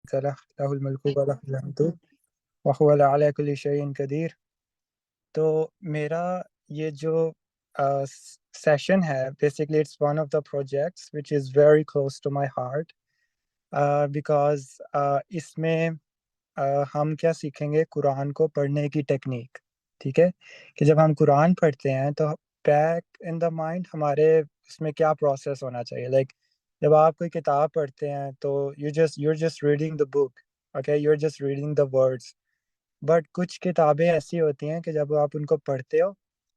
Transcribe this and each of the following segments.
له له الملك وله الحمد وهو على كل شيء قدیر. تو میرا یہ جو سیشن ہے basically it's one of the projects which is very close to my heart because اس میں ہم کیا سیکھیں گے قرآن کو پڑھنے کی ٹیکنیک. ٹھیک ہے کہ جب ہم قرآن پڑھتے ہیں تو بیک ان دا مائنڈ ہمارے اس میں کیا پروسیس ہونا چاہیے. لائک جب آپ کوئی کتاب پڑھتے ہیں تو you just reading the book. Okay you are just reading the words. But کچھ کتابیں ایسی ہوتی ہیں کہ جب آپ ان کو پڑھتے ہو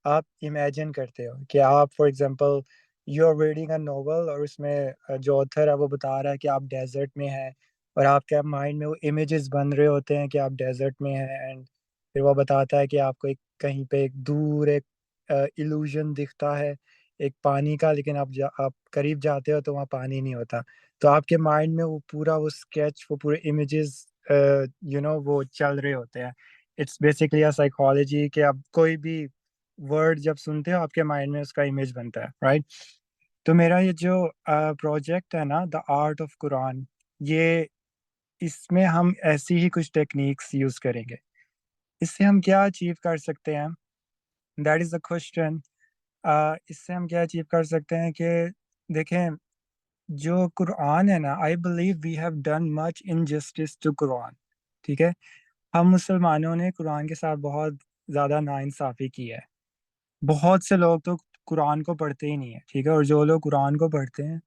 آپ امیجن کرتے ہو کہ آپ for example you are reading a novel اور اس میں جو آتھر ہے وہ بتا رہا ہے کہ آپ ڈیزرٹ میں ہیں اور آپ کے مائنڈ میں وہ امیجز بن رہے ہوتے ہیں کہ آپ ڈیزرٹ میں ہیں. اینڈ پھر وہ بتاتا ہے کہ آپ کو کہیں پہ ایک دور ایک ایلوژن دکھتا ہے ایک پانی کا, لیکن آپ قریب جاتے ہو تو وہاں پانی نہیں ہوتا. تو آپ کے مائنڈ میں وہ پورا وہ اسکیچ وہ پورے امیجز وہ چل رہے ہوتے ہیں. اٹس بیسکلی سائیکالوجی کہ آپ کوئی بھی ورڈ جب سنتے ہو آپ کے مائنڈ میں اس کا امیج بنتا ہے, رائٹ. تو میرا یہ جو پروجیکٹ ہے نا دا آرٹ آف قرآن, یہ اس میں ہم ایسی ہی کچھ ٹیکنیکس یوز کریں گے. اس سے ہم کیا اچیو کر سکتے ہیں, دیٹ از اے کوشچن. اس سے ہم کیا اچیو کر سکتے ہیں کہ دیکھیں جو قرآن ہے نا, I believe we have done much injustice to Quran. ٹھیک ہے, ہم مسلمانوں نے قرآن کے ساتھ بہت زیادہ ناانصافی کی ہے. بہت سے لوگ تو قرآن کو پڑھتے ہی نہیں ہیں. ٹھیک ہے, اور جو لوگ قرآن کو پڑھتے ہیں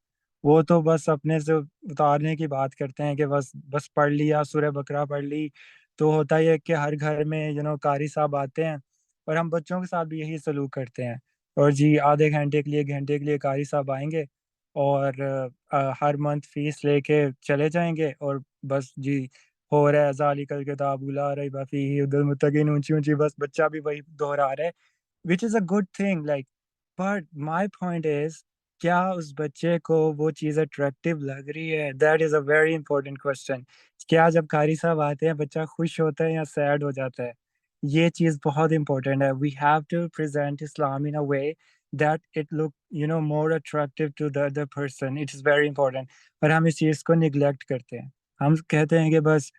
وہ تو بس اپنے سے اتارنے کی بات کرتے ہیں کہ بس پڑھ لیا, سورہ بقرہ پڑھ لی. تو ہوتا ہی ہے کہ ہر گھر میں قاری صاحب آتے ہیں اور ہم بچوں کے ساتھ بھی یہی سلوک کرتے ہیں. اور جی آدھے گھنٹے کے لیے قاری صاحب آئیں گے اور ہر منتھ فیس لے کے چلے جائیں گے اور بس جی ہو رہا ہے ذالک الکتاب لا ریب فیہ ھدی للمتقین, اونچی اونچی بس بچہ بھی وہی دہرا رہا ہے, which is a good thing. Like, but my point is کیا اس بچے کو وہ چیز اٹریکٹیو لگ رہی ہے؟ That is a very important question. کیا جب قاری صاحب آتے ہیں بچہ خوش ہوتا ہے یا سیڈ ہو جاتا ہے؟ یہ چیز بہت امپورٹنٹ ہے. We have to present Islam in a way that it look more attractive to the other person. It is very important. پر ہم اس چیز کو نیگلیکٹ کرتے ہیں. ہم کہتے ہیں کہ بس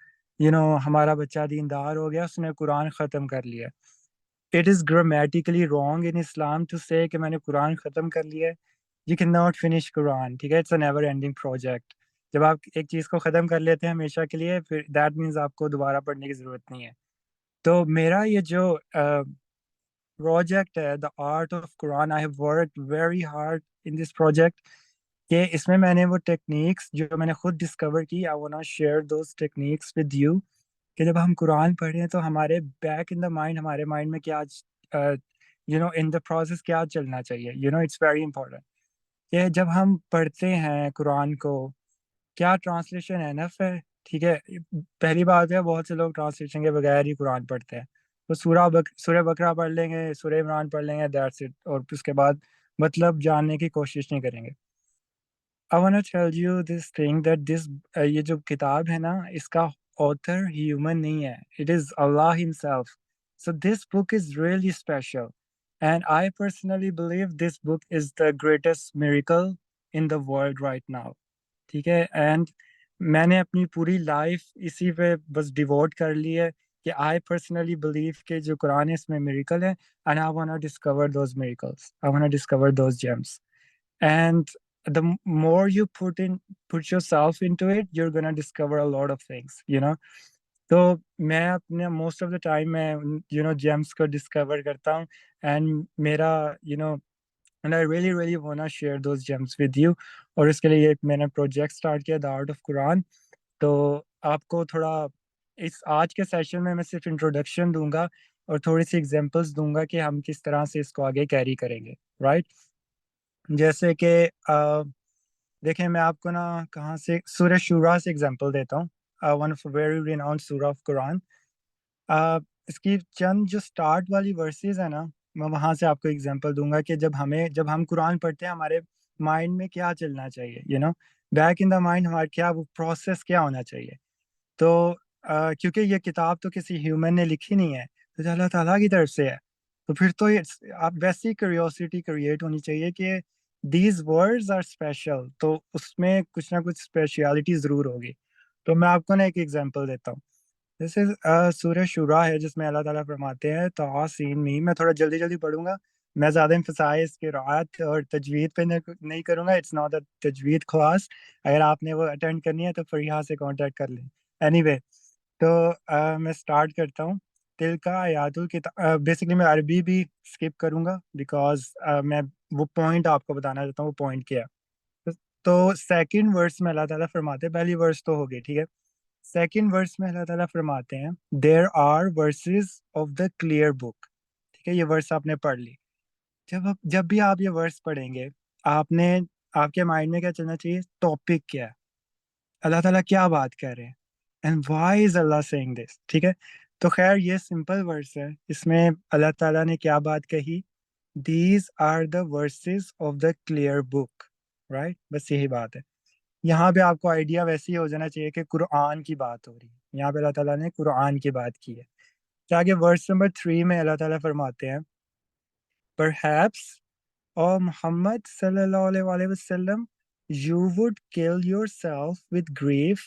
ہمارا بچہ دیندار ہو گیا, اس نے قرآن ختم کر لیا. It is grammatically wrong in Islam to say کہ میں نے قرآن ختم کر لیا ہے. You cannot finish Quran. ٹھیک ہے, it's a never ending project. جب آپ ایک چیز کو ختم کر لیتے ہیں ہمیشہ کے لیے, پھر that means آپ کو دوبارہ پڑھنے کی ضرورت نہیں ہے. تو میرا یہ جو پروجیکٹ ہے the art of Quran, I have worked very hard in this project کہ اس میں نے وہ ٹیکنیکس جو میں نے خود ڈسکور کی, I want to share those techniques with you. کہ جب ہم قرآن پڑھیں تو ہمارے بیک ان دا مائنڈ, ہمارے مائنڈ میں کیا ان دا پروسیس کیا چلنا چاہیے. اٹس ویری امپورٹنٹ کہ جب ہم پڑھتے ہیں قرآن کو کیا ٹرانسلیشن انف ہے. ٹھیک ہے, پہلی بات ہے بہت سے لوگ ٹرانسلیشن کے بغیر ہی قرآن پڑھتے ہیں. تو سورہ بقرہ پڑھ لیں گے, سورہ عمران پڑھ لیں گے, دیٹس اٹ, اور اس کے بعد مطلب جاننے کی کوشش نہیں کریں گے. I want to tell you this thing that یہ جو کتاب ہے نا, اس کا author human نہیں ہے. It is Allah himself. So this book is really special. And I personally believe this book is the greatest miracle in the world right now. ٹھیک ہے, اینڈ میں نے اپنی پوری لائف اسی پہ بس ڈیووٹ کر لی ہے کہ آئی پرسنلی بلیو کہ جو قرآن ہے اس میں میریکل ہے. And I want to discover those miracles, I want to discover those gems. And the more you put yourself into it, you're gonna discover a lot of things. تو میں اپنے most of the time میں James کو discover کرتا ہوں. And میرا and I really really wanna share those gems with you. اور اس کے لیے ایک میں نے پروجیکٹ اسٹارٹ کیا دا آرٹ آف قرآن. تو آپ کو تھوڑا اس آج کے سیشن میں صرف انٹروڈکشن دوں گا اور تھوڑی سی ایگزامپلس دوں گا کہ ہم کس طرح سے اس کو آگے کیری کریں گے, رائٹ. جیسے کہ دیکھیں میں آپ کو کہاں سے سورہ شورا سے ایگزامپل دیتا ہوں. ون آف ویری ریناؤنڈ سورہ آف قرآن. اس کی چند جو اسٹارٹ والی ورسز ہیں نا, میں وہاں سے آپ کو ایگزامپل دوں گا کہ جب ہم قرآن پڑھتے ہیں ہمارے مائنڈ میں کیا چلنا چاہیے, بیک ان دا مائنڈ ہمارا کیا وہ پروسیس کیا ہونا چاہیے. تو کیونکہ یہ کتاب تو کسی ہیومن نے لکھی نہیں ہے, تو اللہ تعالیٰ کی طرف سے ہے. تو پھر تو آپ ویسی کیوریوسٹی کریٹ ہونی چاہیے کہ دیز ورڈز آر اسپیشل, تو اس میں کچھ نہ کچھ اسپیشیلٹی ضرور ہوگی. تو میں آپ کو نا ایک ایگزامپل دیتا ہوں. جیسے سورہ شورا ہے جس میں اللہ تعالیٰ فرماتے ہیں طاسین میم. میں تھوڑا جلدی جلدی پڑھوں گا, میں زیادہ امفسائز قرأت اور تجوید پہ نہیں کروں گا. It's not a tajweed class. اگر آپ نے وہ اٹینڈ کرنی ہے تو پھر یہاں سے کانٹیکٹ کر لیں. اینی وے, تو میں اسٹارٹ کرتا ہوں. دل کا آیات الکتاب, بیسکلی میں عربی بھی اسکپ کروں گا بیکاز میں وہ پوائنٹ آپ کو بتانا چاہتا ہوں. وہ پوائنٹ کیا تو سیکنڈ ورس میں اللہ تعالیٰ فرماتے ہیں, پہلی ورس تو ہوگی ٹھیک ہے, سیکنڈ ورس میں اللہ تعالیٰ فرماتے ہیں there are verses of the clear book. ٹھیک ہے, یہ ورس آپ نے پڑھ لی. جب بھی آپ یہ ورس پڑھیں گے, آپ کے مائنڈ میں کیا چلنا چاہیے, ٹاپک کیا ہے, اللہ تعالیٰ کیا بات کر رہے ہیں, and why is Allah saying this. ٹھیک ہے, تو خیر یہ سمپل ورس ہے. اس میں اللہ تعالیٰ نے کیا بات کہی, these are the verses of the clear book, right, بس یہی بات ہے. یہاں پہ آپ کو آئیڈیا ویسے ہی ہو جانا چاہیے کہ قرآن کی بات ہو رہی ہے. یہاں پہ اللہ تعالیٰ نے قرآن کی بات کی ہے. آگے ورس نمبر 3 میں اللہ تعالیٰ فرماتے ہیں perhaps او محمد صلی اللہ علیہ وسلم you would kill yourself with grief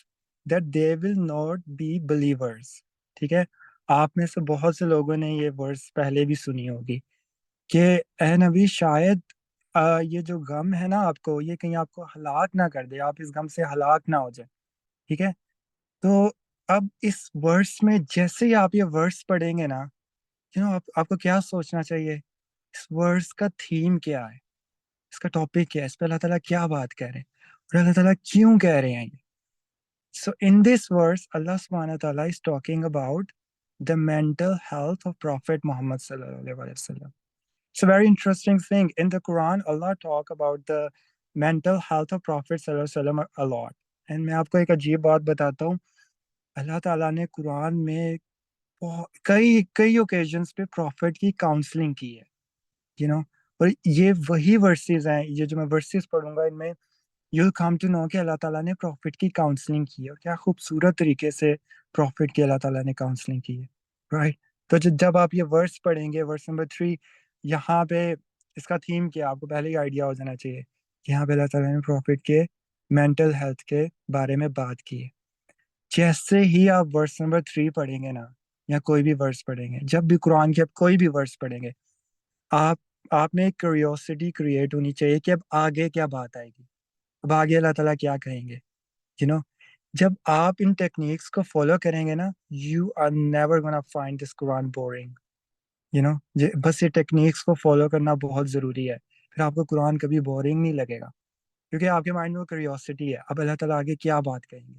that they will not be believers. ٹھیک ہے, آپ میں سے بہت سے لوگوں نے یہ ورس پہلے بھی سنی ہوگی کہ اے نبی شاید یہ جو غم ہے نا آپ کو, یہ کہیں آپ کو ہلاک نہ کر دے, آپ اس غم سے ہلاک نہ ہو جائے. ٹھیک ہے, تو اب اس ورس میں جیسے ہی آپ یہ ورس پڑھیں گے نا, آپ کو کیا سوچنا چاہیے, اس ورس کا تھیم کیا ہے, اس کا ٹاپک کیا ہے, اس پہ اللہ تعالیٰ کیا بات کر رہے ہیں اور اللہ تعالیٰ کیوں کہہ رہے ہیں یہ. سو ان دس ورس اللہ سبحانہ تعالیٰ is talking about the mental health of Prophet Muhammad sallallahu alaihi wasallam. It's a very interesting thing. In the Quran, Allah talk about the mental health of Prophet sallallahu alaihi wasallam a lot. And میں آپ کو ایک عجیب بات بتاتا ہوں, اللہ تعالیٰ نے قرآن میں کئی اوکیزنس پہ پروفٹ کی کاؤنسلنگ کی ہے, اور یہ وہی ورسز ہیں, یہ جو میں ورسز پڑھوں گا ان میں you'll come to know کہ اللہ تعالیٰ نے پروفٹ کی کاؤنسلنگ کی ہے, اور کیا خوبصورت طریقے سے پروفٹ کی اللہ تعالیٰ نے کاؤنسلنگ کی ہے, رائٹ. تو جب آپ یہ ورس پڑھیں گے, ورس نمبر 3, یہاں پہ اس کا تھیم کیا آپ کو پہلے ہی آئیڈیا ہو جانا چاہیے. یہاں پہ اللہ تعالیٰ نے پروفٹ کے مینٹل ہیلتھ کے بارے میں بات کی ہے. جیسے ہی آپ ورس نمبر 3 پڑھیں گے نا, یا کوئی بھی ورس پڑھیں گے, جب بھی قرآن کے کوئی بھی ورس پڑھیں گے, آپ میں ایک کیوریوسٹی کریٹ ہونی چاہیے کہ اب آگے کیا بات آئے گی, اب آگے اللہ تعالیٰ کیا کہیں گے. جب آپ ان ٹیکنیکس کو فالو کریں گے نا, you are never gonna find this Quran boring. بس یہ ٹیکنیکس کو فالو کرنا بہت ضروری ہے, پھر آپ کو قرآن کبھی بورنگ نہیں لگے گا, کیونکہ آپ کے مائنڈ میں وہ کیوریوسٹی ہے, اب اللہ تعالیٰ آگے کیا بات کہیں گے.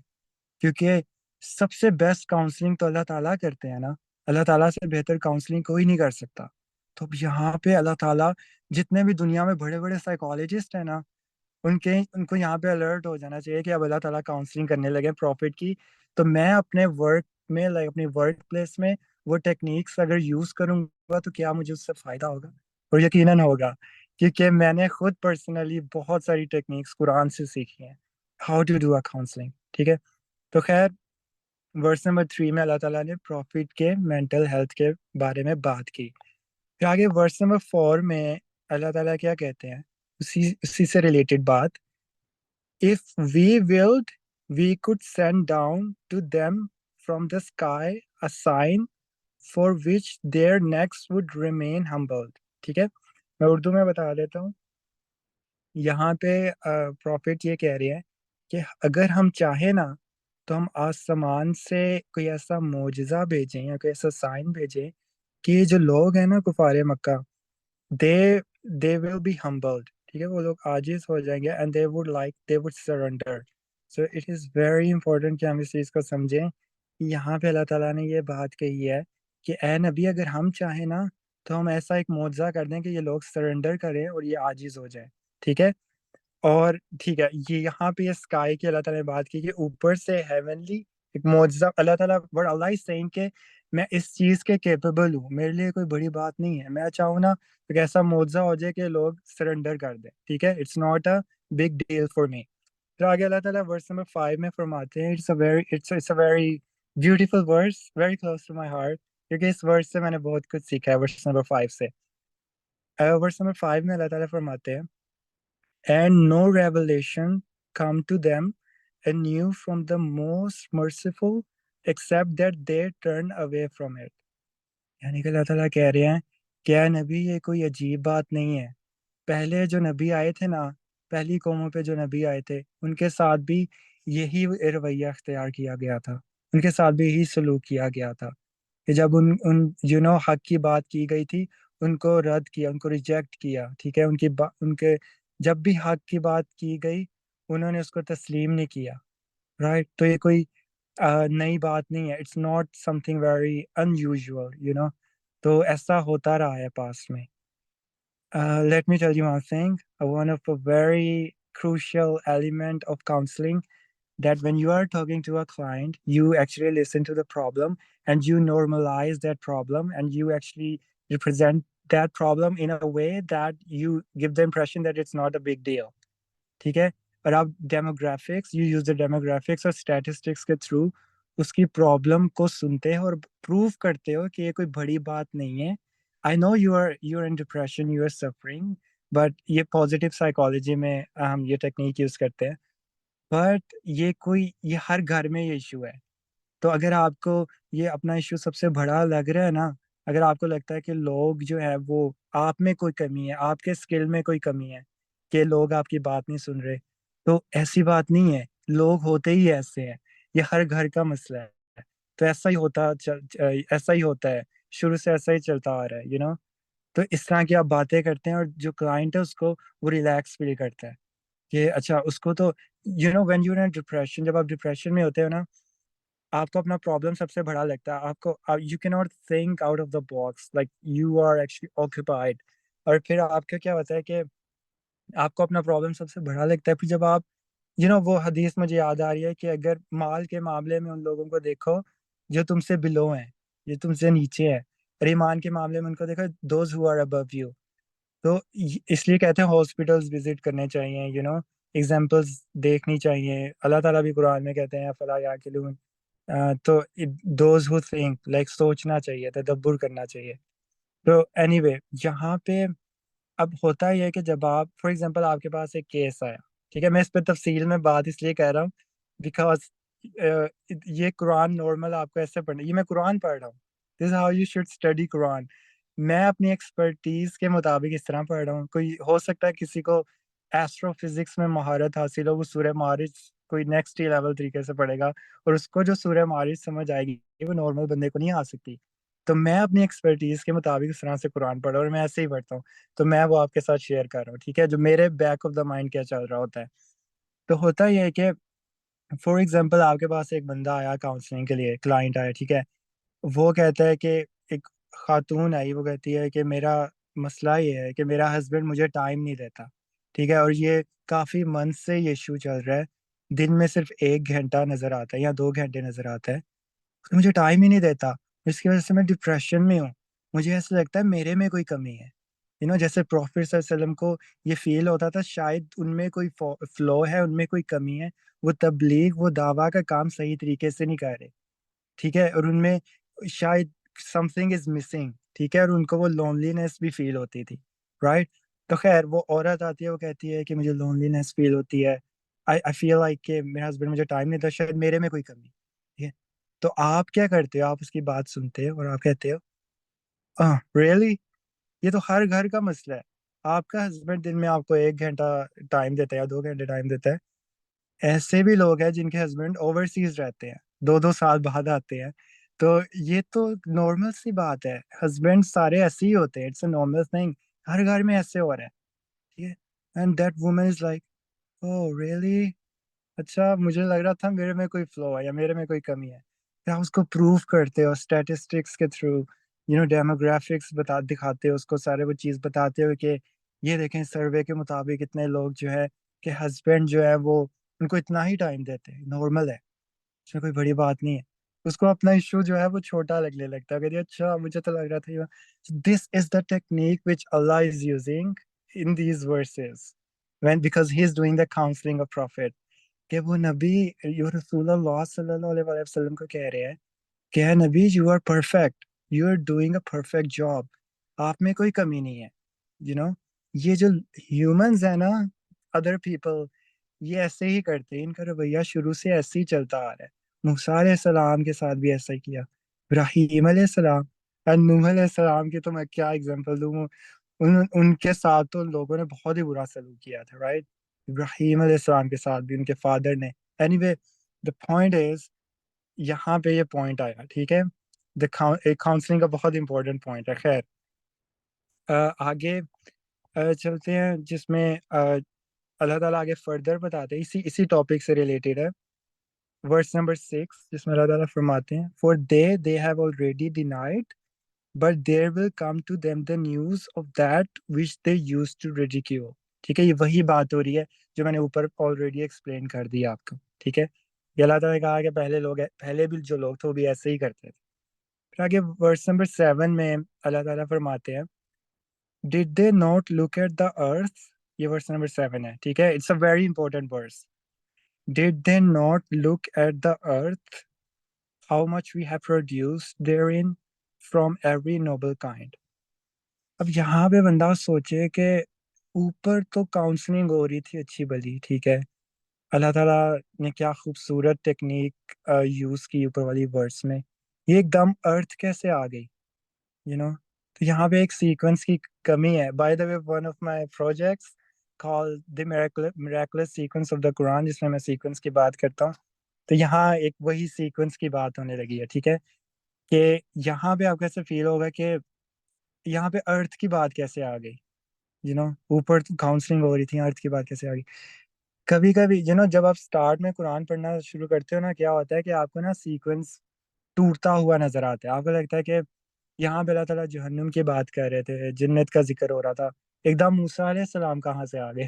کیونکہ سب سے بیسٹ کاؤنسلنگ تو اللہ تعالیٰ کرتے ہیں نا, اللہ تعالیٰ سے بہتر کاؤنسلنگ کوئی نہیں کر سکتا. تو اب یہاں پہ اللہ تعالیٰ, جتنے بھی دنیا میں بڑے بڑے سائیکالوجسٹ ہیں نا, ان کو یہاں پہ الرٹ ہو جانا چاہیے کہ اب اللہ تعالیٰ کاؤنسلنگ کرنے لگے پروفٹ کی. تو میں اپنے ورک میں اپنی ورک پلیس میں وہ ٹیکنیکس اگر یوز کروں گا تو کیا مجھے اس سے فائدہ ہوگا, اور یقیناً ہوگا, کیونکہ میں نے خود پرسنلی بہت ساری ٹیکنیکس قرآن سے سیکھی ہیں, how to do a counselling. ٹھیک ہے, تو خیر ورس نمبر 3 میں اللہ تعالیٰ نے پروفٹ کے مینٹل ہیلتھ کے بارے میں بات کی. پھر آگے ورس نمبر 4 میں اللہ تعالیٰ کیا کہتے ہیں, اسی سے ریلیٹڈ بات, if we willed we could send down to them from the sky a sign for which their necks would remain humbled. ٹھیک ہے, میں اردو میں بتا دیتا ہوں. یہاں پہ پروفٹ یہ کہہ رہے ہیں کہ اگر ہم چاہیں نا تو ہم آسمان سے کوئی ایسا معجزہ بھیجیں یا کوئی ایسا سائن بھیجیں کہ جو لوگ ہیں نا کفار مکہ, they will be humbled. ٹھیک ہے, وہ لوگ عاجز ہو جائیں گے, and they would surrender. So it is very important کہ ہم اس چیز کو سمجھیں. یہاں پہ اللہ تعالیٰ نے یہ بات کہی ہے کہ اے نبی اگر ہم چاہیں نا تو ہم ایسا ایک معجزہ کر دیں کہ یہ لوگ سرنڈر کریں اور یہ عاجز ہو جائیں. ٹھیک ہے, اور ٹھیک ہے, یہ یہاں پہ یہ اسکائی کی اللہ تعالیٰ نے بات کی کہ اوپر سے ہیونلی ایک معجزہ اللہ تعالیٰ, what Allah is saying کہ میں اس چیز کے کیپیبل ہوں, میرے لیے کوئی بڑی بات نہیں ہے, میں چاہوں نا ایک ایسا معجزہ ہو جائے کہ لوگ سرنڈر کر دیں. ٹھیک ہے, it's not a big deal for me. پھر آگے اللہ تعالیٰ ورس نمبر 5 میں فرماتے ہیں, it's a very beautiful verse, very close to my heart, کیونکہ اس ورس سے میں نے بہت کچھ سیکھا ہے. ورس نمبر 5 سے, ورس نمبر 5 میں اللہ تعالیٰ فرماتے ہیں and no revelation come to them and knew from the most merciful except that they turned away from it. یعنی کہ اللہ تعالیٰ کہہ رہے ہیں کیا نبی یہ کوئی عجیب بات نہیں ہے. پہلے جو نبی آئے تھے نا، پہلی قوموں پہ جو نبی آئے تھے ان کے ساتھ بھی یہی رویہ اختیار کیا گیا تھا، ان کے ساتھ بھی یہی سلوک کیا گیا تھا کہ جب ان حق کی بات کی گئی تھی ان کو رد کیا، ان کو ریجیکٹ کیا. ٹھیک ہے، ان کے جب بھی حق کی بات کی گئی انہوں نے اس کو تسلیم نہیں کیا. رائٹ، تو یہ کوئی نئی بات نہیں ہے. It's not something very unusual. تو ایسا ہوتا رہا ہے پاسٹ میں. Let me tell you one thing. One of a very crucial element of counseling, that when you are talking to a client, you actually listen to the problem and you normalize that problem and you actually represent that problem in a way that you give the impression that it's not a big deal. ٹھیک ہے، اور آپ demographics, you use the demographics اور statistics کے through اس کی problem کو سنتے ہو اور پروو کرتے ہو کہ یہ کوئی بڑی بات نہیں ہے. I know you are in depression, you are suffering, but یہ پازیٹیو سائیکالوجی میں ہم یہ ٹیکنیک یوز کرتے ہیں. بٹ یہ ہر گھر میں یہ ایشو ہے. تو اگر آپ کو یہ اپنا ایشو سب سے بڑا لگ رہا ہے نا، اگر آپ کو لگتا ہے کہ لوگ جو ہے وہ آپ میں کوئی کمی ہے، آپ کے اسکل میں کوئی کمی ہے کہ لوگ آپ کی بات نہیں سن رہے، تو ایسی بات نہیں ہے. لوگ ہوتے ہی ایسے ہیں، یہ ہر گھر کا مسئلہ ہے. تو ایسا ہی ہوتا ہے، شروع سے ایسا ہی چلتا آ رہا ہے. تو اس طرح کی آپ باتیں کرتے ہیں اور جو کلائنٹ ہے اس کو وہ ریلیکس فیل کرتا ہے کہ اچھا اس کو تو وین یو ان ڈپریشن، جب آپ ڈپریشن میں ہوتے ہو نا، آپ کو اپنا پرابلم سب سے بڑا لگتا ہے. آپ کو یو کی not think out of the box, like you are actually occupied. اور پھر آپ کا کیا ہوتا ہے کہ آپ کو اپنا پرابلم سب سے بڑا لگتا ہے. پھر جب آپ وہ حدیث مجھے یاد آ رہی ہے کہ اگر مال کے معاملے میں ان لوگوں کو دیکھو جو تم سے بلو ہیں، جو تم سے نیچے ہیں، اور ایمان کے معاملے میں ان کو دیکھو those who are above you. تو اس لیے کہتے ہیں ہاسپٹلز وزٹ کرنے چاہیے، ایگزامپلز دیکھنی چاہیے. اللہ تعالیٰ بھی قرآن میں کہتے ہیں فلا یعقلون. تو دوز ہو تھنک، لائک سوچنا چاہیے، تدبر کرنا چاہیے. تو اینی وے یہاں پہ اب ہوتا ہی ہے کہ جب آپ فار ایگزامپل آپ کے پاس ایک کیس آیا، ٹھیک ہے، میں اس پہ تفصیل میں بات اس لیے کہہ رہا ہوں بیکاز یہ قرآن نارمل آپ کو ایسے پڑھنا، یہ میں قرآن پڑھ رہا ہوں، this is how you should study Quran. میں اپنی ایکسپرٹیز کے مطابق اس طرح پڑھ رہا ہوں. کوئی ہو سکتا ہے کسی کو ایسٹرو فزکس میں مہارت حاصل ہو، وہ سورہ معارج کوئی نیکسٹ لیول طریقے سے پڑھے گا اور اس کو جو سورہ معارج سمجھ آئے گی وہ نارمل بندے کو نہیں آ سکتی. تو میں اپنی ایکسپرٹیز کے مطابق اس طرح سے قرآن پڑھا اور میں ایسے ہی پڑھتا ہوں. تو میں وہ آپ کے ساتھ شیئر کر رہا ہوں، ٹھیک ہے، جو میرے بیک آف دا مائنڈ کیا چل رہا ہوتا ہے. تو ہوتا یہ ہے کہ فار ایگزامپل آپ کے پاس ایک بندہ آیا کاؤنسلنگ کے لیے، کلائنٹ آیا، ٹھیک ہے، وہ کہتا ہے کہ ایک خاتون آئی، وہ کہتی ہے کہ میرا مسئلہ یہ ہے کہ میرا ہسبینڈ مجھے ٹائم نہیں دیتا، ٹھیک ہے، اور یہ کافی منتھ سے یہ ایشو چل رہا ہے. دن میں صرف 1 گھنٹہ نظر آتا ہے یا 2 گھنٹے نظر آتا ہے، مجھے ٹائم ہی نہیں دیتا. اس کی وجہ سے میں ڈپریشن میں ہوں. مجھے ایسا لگتا ہے میرے میں کوئی کمی ہے. جیسے پروفیٹ صلی اللہ علیہ وسلم کو یہ فیل ہوتا تھا شاید ان میں کوئی فلو ہے، ان میں کوئی کمی ہے، وہ تبلیغ، وہ دعویٰ کا کام صحیح طریقے سے نہیں کر رہے، ٹھیک ہے، اور ان میں شاید سم تھنگ از مسنگ، ٹھیک ہے، اور ان کو وہ لونلینس بھی فیل ہوتی تھی. رائٹ. تو خیر وہ عورت آتی ہے، وہ کہتی ہے کہ مجھے لونلینس فیل ہوتی ہے، آئی فیل لائک کہ میرا ہسبینڈ مجھے ٹائم نہیں دیتا، شاید میرے میں کوئی کمی. ٹھیک ہے، تو آپ کیا کرتے ہو؟ آپ اس کی بات سنتے ہو اور آپ کہتے ہو ریئلی یہ تو ہر گھر کا مسئلہ ہے. آپ کا ہسبینڈ دن میں آپ کو 1 گھنٹہ ٹائم دیتا ہے یا 2 گھنٹے ٹائم دیتا ہے. ایسے بھی لوگ ہیں جن کے ہسبینڈ اوورسیز رہتے ہیں، 2 2 سال بعد آتے ہیں. تو یہ تو نارمل سی بات ہے، ہسبینڈ سارے ایسے ہی ہوتے ہیں، اٹس اے نارمل تھنگ، ہر گھر میں ایسے ہو رہا ہے. ٹھیک ہے، and that woman is like oh really, اچھا مجھے لگ رہا تھا میرے میں کوئی فلو ہے یا میرے میں کوئی کمی ہے. پھر آپ اس کو پروف کرتے ہو اسٹیٹسٹکس کے تھرو، ڈیموگرافکس دکھاتے ہو اس کو، سارے وہ چیز بتاتے ہو کہ یہ دیکھیں سروے کے مطابق اتنے لوگ جو ہے کہ ہسبینڈ جو ہے وہ ان کو اتنا ہی ٹائم دیتے ہیں، نارمل ہے، اس میں کوئی بڑی بات نہیں ہے. اس کو اپنا ایشو جو ہے وہ چھوٹا لگنے لگتا ہے، کہتے ہیں اچھا مجھے تو لگ رہا تھا. This is the technique which Allah is using in these verses when because he is doing the counseling of prophet. کہ وہ نبی رسول اللہ صلی اللہ علیہ وسلم کو کہہ رہے ہیں کہ اے نبی you are perfect, you are doing a perfect job, آپ میں کوئی کمی نہیں ہے. یہ جو ہیومنز ہیں نا، ادر پیپل، یہ ایسے ہی کرتے ہیں، ان کا رویہ شروع سے ایسے ہی چلتا آ رہا ہے۔ موسیٰ علیہ السلام کے ساتھ بھی ایسا ہی کیا، ابراہیم علیہ السلام اور نوح علیہ السلام کی تو میں کیا اگزامپل دوں، ان کے ساتھ تو لوگوں نے بہت ہی برا سلوک کیا تھا، رائٹ؟ ابراہیم علیہ السلام کے ساتھ بھی ان کے فادر نے۔ Any way the point is, یہاں پہ یہ پوائنٹ آیا، ٹھیک ہے، کاؤنسلنگ کا بہت امپورٹنٹ پوائنٹ ہے۔ خیر آگے چلتے ہیں، جس میں اللہ تعالیٰ آگے فردر بتاتے ہیں، اسی ٹاپک سے ریلیٹڈ ہے، ورس نمبر 6، جس میں اللہ تعالیٰ فرماتے ہیں four they have already denied but there will come to them the news of that which they used to ridicule۔ ٹھیک ہے، یہ وہی بات ہو رہی ہے جو میں نے اوپر آلریڈی ایکسپلین کر دی آپ کو، ٹھیک ہے۔ یہ اللہ تعالیٰ نے کہا کہ پہلے بھی جو لوگ تھے وہ بھی ایسے ہی کرتے تھے۔ پھر آگے ورس نمبر 7 میں اللہ تعالیٰ فرماتے ہیں did they not look at the earth، یہ ورس نمبر 7 ہے، ٹھیک ہے، it's a very important verse۔ did they not look at the earth how much we have produced therein from every noble kind۔ اب یہاں پہ بندہ سوچے کہ اوپر تو کاؤنسلنگ ہو رہی تھی اچھی بلی، ٹھیک ہے، اللہ تعالیٰ نے کیا خوبصورت ٹیکنیک یوز کی اوپر والی ورس میں، یہ ایک دم ارتھ کیسے آ گئی، تو یہاں پہ ایک سیکوینس کی کمی ہے۔ By the way one of my projects call the miraculous sequence of the Quran, جس میں میں سیکوینس کی بات کرتا ہوں، تو یہاں ایک وہی سیکوینس کی بات ہونے لگی ہے، ٹھیک ہے، کہ یہاں پہ آپ کیسے فیل ہوگا کہ یہاں پہ ارتھ کی بات کیسے آ گئی، اوپر کاؤنسلنگ ہو رہی تھی، ارتھ کی بات کیسے آ گئی۔ کبھی کبھی جب آپ سٹارٹ میں قرآن پڑھنا شروع کرتے ہو نا، کیا ہوتا ہے کہ آپ کو نا سیکوینس ٹوٹتا ہوا نظر آتا ہے، آپ کو لگتا ہے کہ یہاں پہ اللہ تعالیٰ جہنم کی بات کر رہے تھے، جنت کا ذکر ہو رہا تھا، ایک دم موسیٰ علیہ السلام کہاں سے آ گئے،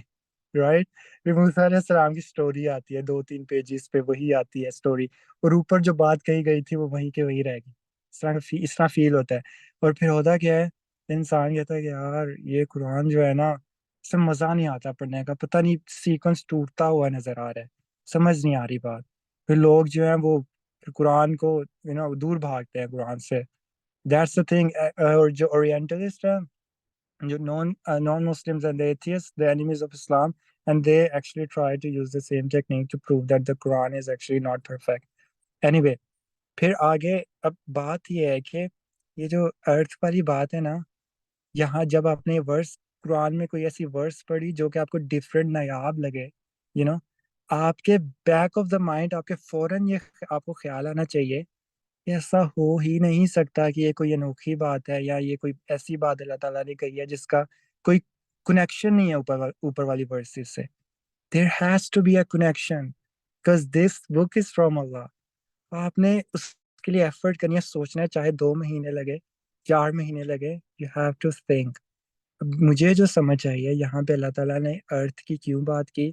رائٹ؟ پھر موسیٰ علیہ السلام کی سٹوری آتی ہے 2-3 پیجز پہ، وہی آتی ہے سٹوری، اور اوپر جو بات کہی گئی تھی وہ وہیں کے وہی رہ گئی، اس طرح فیل ہوتا ہے۔ اور پھر ہوتا کیا ہے، انسان کہتا ہے کہ یار یہ قرآن جو ہے نا، اس سے مزہ نہیں آتا پڑھنے کا، پتہ نہیں سیکوینس ٹوٹتا ہوا نظر آ رہا ہے، سمجھ نہیں آ رہی بات۔ پھر لوگ جو ہیں وہ قرآن کو دور بھاگتے ہیں قرآن سے، دیٹس the thing۔ اور جو اورینٹلسٹ ہیں، جو non Muslims and the atheists, the enemies of Islam, and they actually try to use the same technique to prove that the Quran is actually not perfect۔ Anyway، پھر آگے اب بات یہ ہے کہ یہ جو ارتھ والی بات ہے نا، یہاں جب آپ نے ورس قرآن میں کوئی ایسی ورس پڑھی جو کہ آپ کو ڈفرینٹ نایاب لگے، آپ کے بیک آف دا مائنڈ آپ کے فوراً یہ آپ کو خیال آنا چاہیے، ایسا ہو ہی نہیں سکتا کہ یہ کوئی انوکھی بات ہے، یا یہ کوئی ایسی بات اللہ تعالیٰ نے کہی ہے جس کا کوئی کنیکشن نہیں ہے اوپر والی ورسز سے۔ There has to be a connection because this book is from Allah۔ آپ نے اس کے لیے ایفرٹ کرنی ہے، سوچنا ہے، چاہے 2 مہینے لگے، 4 مہینے لگے، you have to think۔ مجھے جو سمجھ آئی ہے یہاں پہ اللہ تعالیٰ نے ارتھ کی کیوں بات کی،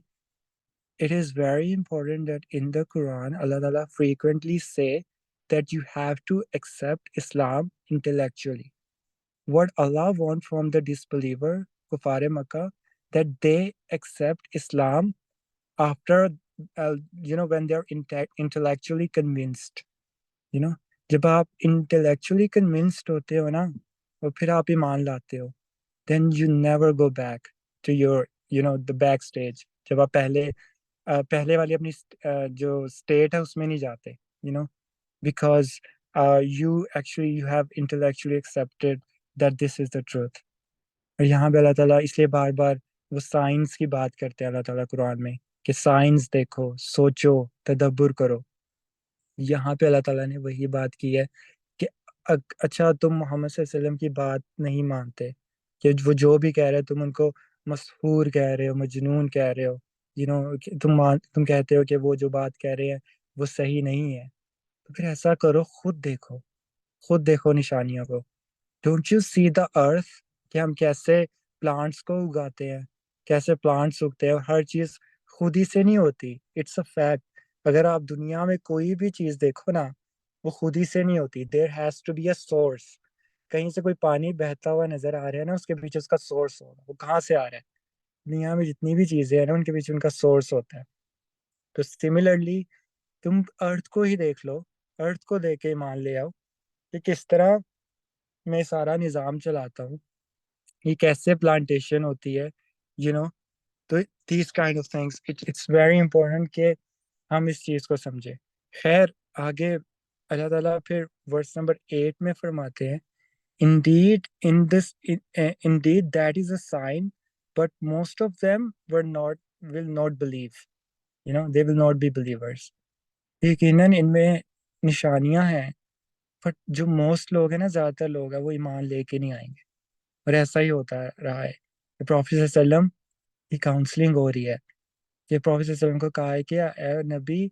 it is very important that in the Quran Allah Ta'ala frequently say that you have to accept Islam intellectually۔ What Allah wants from the disbeliever, Kufar Makkah, that they accept Islam after when they are intellectually convinced۔ جب آپ intellectually convinced ہوتے ہو نا، اور پھر آپ ایمان لاتے ہو، then you never go back to your the back stage۔ جب آپ پہلے والی اپنی جو اسٹیٹ ہے اس میں نہیں جاتے، because you have intellectually accepted that this is the truth۔ اور یہاں پہ اللہ تعالیٰ اس لیے بار بار وہ سائنس کی بات کرتے ہیں اللہ تعالیٰ قرآن میں، کہ سائنس دیکھو، سوچو، تدبر کرو۔ یہاں پہ اللہ تعالیٰ نے وہی بات کی ہے کہ اچھا تم محمد صلی اللہ علیہ وسلم کی بات نہیں مانتے، کہ وہ جو بھی کہہ رہے تم ان کو مسحور کہہ رہے ہو، مجنون کہہ رہے ہو، تم کہتے ہو کہ وہ جو بات کہہ رہے ہیں وہ صحیح نہیں ہے، تو پھر ایسا کرو، خود دیکھو نشانیوں کو۔ ڈونٹ یو سی دا ارتھ، کہ ہم کیسے پلانٹس کو اگاتے ہیں، کیسے پلانٹس اگتے ہیں، اور ہر چیز خود ہی سے نہیں ہوتی، اٹس اے فیکٹ۔ اگر آپ دنیا میں کوئی بھی چیز دیکھو نا، وہ خود ہی سے نہیں ہوتی، there has to be a source. کہیں سے کوئی پانی بہتا ہوا نظر آ رہا ہے نا، اس کے پیچھے اس کا سورس ہوگا، وہ کہاں سے آ رہا ہے؟ دنیا میں جتنی بھی چیزیں ہیں نا، ان کے پیچھے ان کا سورس ہوتا ہے۔ تو سملرلی تم ارتھ کو ہی دیکھ لو، ارتھ کو دیکھ کے مان لے آؤ کہ کس طرح میں سارا نظام چلاتا ہوں، یہ کیسے پلانٹیشن ہوتی ہے، تو these kind of things it's very important کہ ہم اس چیز کو سمجھیں. خیر آگے اللہ تعالیٰ پھر ورس نمبر 8 میں فرماتے ہیں indeed indeed that is a sign but most of them will not believe, they will not be believers. یقیناً ان میں نشانیاں ہیں بٹ جو موسٹ لوگ ہیں نا، زیادہ تر لوگ ہیں وہ ایمان لے کے نہیں آئیں گے. اور ایسا ہی ہوتا رہا ہے. پروفیٹ صلی اللہ علیہ وسلم کی کاؤنسلنگ ہو رہی ہے کہ پروفیٹ صلی اللہ علیہ وسلم کو کہا ہے کہ اے نبی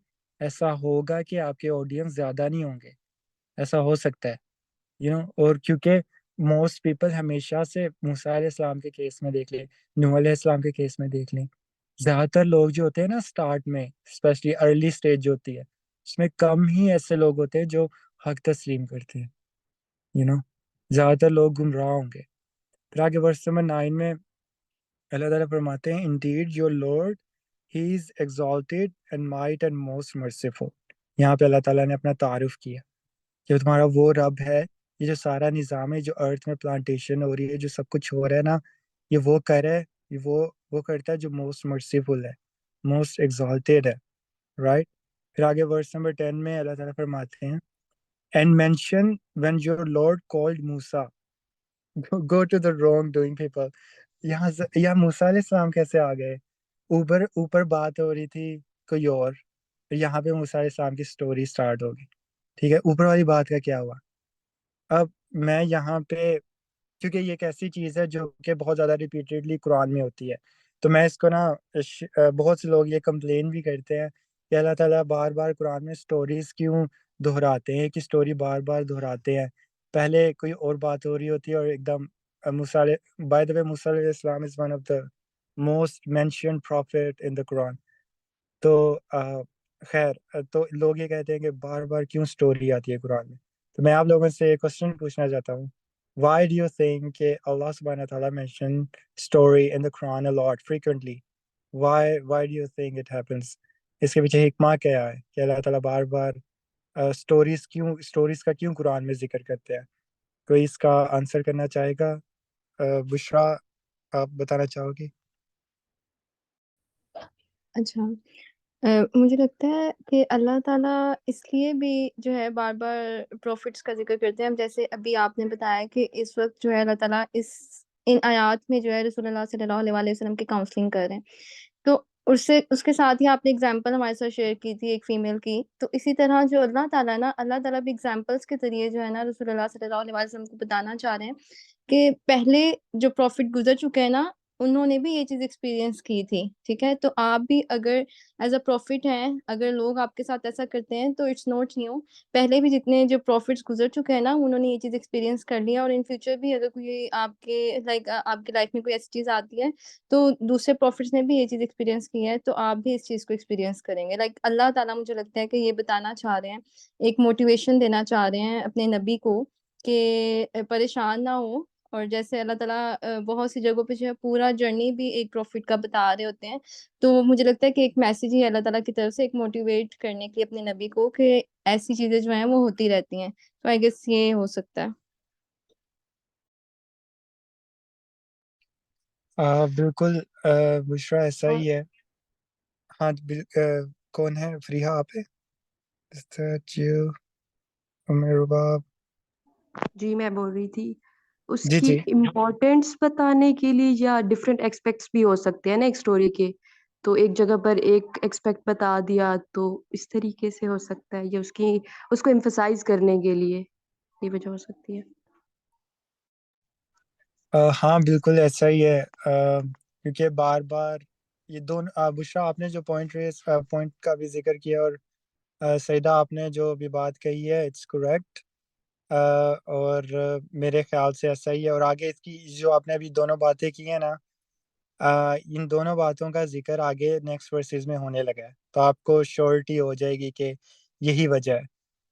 ایسا ہوگا کہ آپ کے آڈینس زیادہ نہیں ہوں گے، ایسا ہو سکتا ہے اور کیونکہ موسٹ پیپل ہمیشہ سے موسیٰ علیہ السلام کے کیس میں دیکھ لیں، نوح علیہ السلام کے کیس میں دیکھ لیں، زیادہ تر لوگ جو ہوتے ہیں نا اسٹارٹ میں اسپیشلی ارلی اسٹیج جو ہوتی ہے اس میں کم ہی ایسے لوگ ہوتے ہیں جو حق تسلیم کرتے ہیں. زیادہ تر لوگ گمراہ ہوں گے. پھر آگے ورس نمبر 9 میں اللہ تعالیٰ فرماتے ہیں indeed your Lord he is exalted and might and most merciful. یہاں پہ اللہ تعالیٰ نے اپنا تعارف کیا کہ تمہارا وہ رب ہے. یہ جو سارا نظام ہے، جو ارتھ میں پلانٹیشن ہو رہی ہے، جو سب کچھ ہو رہا ہے نا، یہ وہ کر رہا ہے، یہ وہ کرتا ہے جو موسٹ مرسیفل ہے، موسٹ ایگزالٹیڈ ہے. رائٹ. پھر آگے ورس نمبر 10 میں اللہ تعالیٰ فرماتے ہیں and mention when your Lord called Musa go to the wrong doing people. یہاں موسیٰ علیہ السلام کیسے آ گئے؟ اوپر بات ہو رہی تھی کوئی اور، یہاں پہ موسیٰ علیہ السلام کی سٹوری سٹارٹ ہوگی. ٹھیک ہے، اوپر والی بات کا کیا ہوا؟ اب میں یہاں پہ کیونکہ یہ ایک ایسی چیز ہے جو کہ بہت زیادہ ریپیٹیڈلی قرآن میں ہوتی ہے، تو میں اس کو نا بہت سے لوگ یہ کمپلین بھی کرتے ہیں کہ اللہ تعالیٰ بار بار قرآن میں سٹوریز کیوں دہراتے ہیں، کہ سٹوری بار بار دہراتے ہیں. پہلے کوئی اور بات ہو رہی ہوتی ہے اور ایک دم بائی دا وے موسیٰ علیہ السلام is one of the most mentioned prophet in the Quran. تو خیر تو لوگ یہ کہتے ہیں کہ بار بار کیوں سٹوری آتی ہے قرآن میں. تو میں آپ لوگوں سے ایک کوشچن پوچھنا چاہتا ہوں. Why do you think کہ اللہ سبحانہ تعالیٰ mentioned story in the Quran a lot frequently? Why do you think it happens? اس کے پیچھے حکمہ کیا ہے کہ اللہ تعالیٰ بار بار سٹوریز کا کیوں قرآن میں ذکر کرتے ہیں؟ کوئی اس کا آنسر کرنا چاہے گا؟ بشرا آپ بتانا چاہو گی؟ اچھا، مجھے لگتا ہے کہ اللہ تعالیٰ اس لیے بھی جو ہے بار بار پروفٹس کا ذکر کرتے ہیں. جیسے ابھی آپ نے بتایا کہ اس وقت جو ہے اللہ تعالیٰ ان آیات میں جو ہے رسول اللہ صلی اللہ علیہ وسلم کی کاؤنسلنگ کر رہے ہیں. تو اس کے ساتھ ہی آپ نے اگزامپل ہمارے ساتھ شیئر کی تھی ایک فیمیل کی. تو اسی طرح جو اللہ تعالیٰ نا، اللہ تعالیٰ بھی اگزامپلس کے ذریعے جو ہے نا رسول اللہ صلی اللہ علیہ وسلم کو بتانا چاہ رہے ہیں کہ پہلے جو پروفٹ گزر چکے ہیں نا، انہوں نے بھی یہ چیز ایکسپیرینس کی تھی. ٹھیک ہے، تو آپ بھی اگر ایز اے پروفٹ ہیں، اگر لوگ آپ کے ساتھ ایسا کرتے ہیں تو اٹس ناٹ نیو. پہلے بھی جتنے جو پروفٹس گزر چکے ہیں نا، انہوں نے یہ چیز ایکسپیرینس کر لیا، اور ان فیوچر بھی اگر کوئی آپ کے لائف میں کوئی ایسی چیز آتی ہے تو دوسرے پروفٹس نے بھی یہ چیز ایکسپیرینس کی ہے، تو آپ بھی اس چیز کو ایکسپیرینس کریں گے. اللہ تعالیٰ مجھے لگتا ہے کہ یہ بتانا چاہ رہے ہیں، ایک موٹیویشن دینا چاہ رہے ہیں اپنے نبی کو کہ پریشان نہ ہو. اور جیسے اللہ تعالیٰ بہت سی جگہوں پہ جو ہے پورا جرنی بھی ایک پروفٹ کا بتا رہے ہوتے ہیں، تو مجھے لگتا ہے کہ ایک میسیج ہی اللہ تعالیٰ کی طرف سے ایک موٹیویٹ کرنے کے لیے اپنے نبی کو کہ ایسی چیزیں جو ہیں وہ ہوتی رہتی ہیں. تو آئی گیس یہ ہو سکتا ہے. بالکل بشرا ایسا ہی ہے. ہاں کون ہے؟ فریحہ آپ ہے؟ رباب جی میں بول رہی تھی اس جی کی جی امپورٹینس بتانے کے لیے، یا ڈفرینٹ ایکسپیکٹس بھی ہو سکتے ہیں نا ایک سٹوری کے. تو ایک جگہ پر ایک ایکسپیکٹ بتا دیا تو اس طریقے سے ہو سکتا ہے، یا اس کو ایمفسائز کرنے کے لیے یہ وجہ ہو سکتی ہے. ہاں بالکل ایسا ہی ہے، کیونکہ بار بار یہ دونوں بشرا آپ نے جو پوائنٹ کا بھی ذکر کیا، اور سیدہ آپ نے جو بھی بات کہی ہے اٹس کریکٹ. اور میرے خیال سے ایسا ہی ہے. اور آگے اس کی جو آپ نے ابھی دونوں باتیں کی ہیں نا، ان دونوں باتوں کا ذکر آگے نیکسٹ ورسز میں ہونے لگا ہے، تو آپ کو شیورٹی ہو جائے گی کہ یہی وجہ ہے.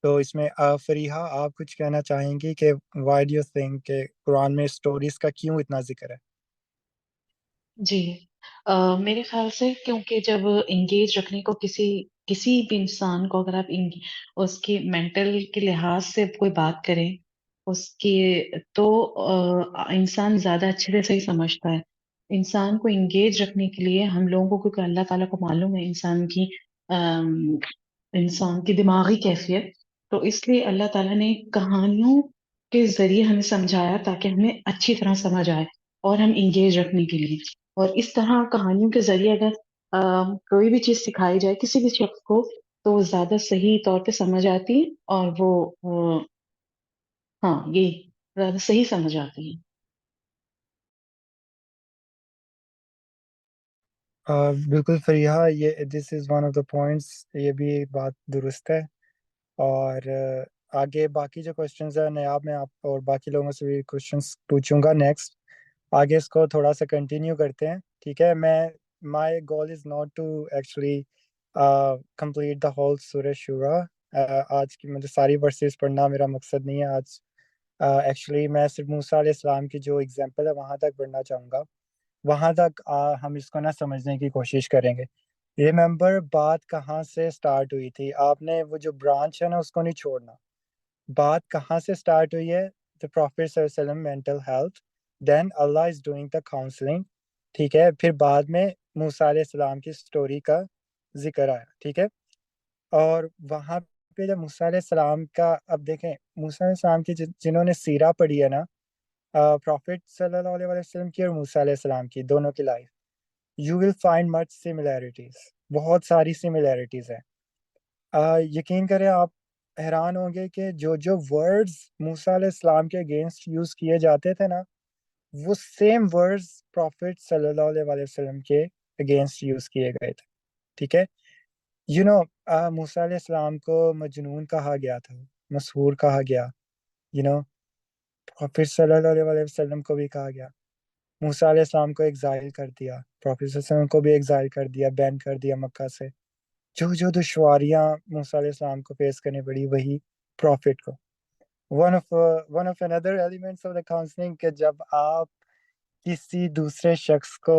تو اس میں فریحہ آپ کچھ کہنا چاہیں گی کہ وائی ڈو یو تھنک کہ قرآن میں سٹوریز کا کیوں اتنا ذکر ہے؟ جی میرے خیال سے کیونکہ جب انگیج رکھنے کو کسی بھی انسان کو اگر آپ اس کی مینٹل کے لحاظ سے کوئی بات کریں اس کی، تو انسان زیادہ اچھے سے صحیح سمجھتا ہے. انسان کو انگیج رکھنے کے لیے ہم لوگوں کو، کیونکہ اللہ تعالیٰ کو معلوم ہے انسان کی دماغی کیفیت، تو اس لیے اللہ تعالیٰ نے کہانیوں کے ذریعے ہمیں سمجھایا تاکہ ہمیں اچھی طرح سمجھ آئے اور ہم انگیج رکھنے کے لیے. اور اس طرح کہانیوں کے ذریعے اگر کوئی بھی چیز سکھائی جائے کسی بھی شخص کو تو وہ زیادہ صحیح طور پہ سمجھ آتی ہے، اور وہ ہاں یہی زیادہ صحیح سمجھ آتی ہے. بالکل فریحہ، یہ this is one of the points, یہ بھی بات درست ہے. اور آگے باقی جو کوشچنز ہیں نیاب میں آپ اور باقی لوگوں سے بھی کوشچنس پوچھوں گا نیکسٹ. آگے اس کو تھوڑا سا کنٹینیو کرتے ہیں، ٹھیک ہے. My goal is not to actually complete the whole سورہ شورا. آج کی مطلب ساری ورسز پڑھنا میرا مقصد نہیں ہے آج. ایکچولی میں صرف موسیٰ علیہ السلام کی جو ایگزامپل ہے وہاں تک پڑھنا چاہوں گا. وہاں تک ہم اس کو نہ سمجھنے کی کوشش کریں گے. ریممبر بات کہاں سے سٹارٹ ہوئی تھی؟ آپ نے وہ جو برانچ ہے نا اس کو نہیں چھوڑنا. بات کہاں سے سٹارٹ ہوئی ہے؟ the Prophet صلی اللہ علیہ وسلم mental health, then Allah is doing the counseling. ٹھیک ہے. پھر بعد میں موسیٰ علیہ السلام کی سٹوری کا ذکر آیا. ٹھیک ہے. اور وہاں پہ جب موسیٰ علیہ السلام کا، اب دیکھیں موسیٰ علیہ السلام کی جنہوں نے سیرہ پڑھی ہے نا، پروفٹ صلی اللہ علیہ وسلم کی اور موسیٰ علیہ السلام کی دونوں کی life, you will find much similarities. بہت ساری سملیرٹیز ہیں. یقین کریں آپ حیران ہوں گے کہ جو ورڈز موسیٰ علیہ السلام کے اگینسٹ یوز کیے جاتے تھے نا، وہ سیم ورڈز پروفٹ صلی اللہ علیہ وسلم کے اگینسٹ یوز کیے گئے تھے. ٹھیک ہے. موسیٰ علیہ السلام کو مجنون کہا گیا تھا، مسحور کہا گیا. پروفٹ صلی اللہ علیہ وسلم کو بھی کہا گیا. موسیٰ علیہ السلام کو ایگزائل کر دیا، پروفٹ صلی اللہ علیہ وسلم کو بھی ایگزائل کر دیا، بین کر دیا مکہ سے. جو دشواریاں موسیٰ علیہ السلام کو فیس کرنی پڑی وہی پروفٹ کو. one of another elements of the counseling کہ جب آپ کسی دوسرے شخص کو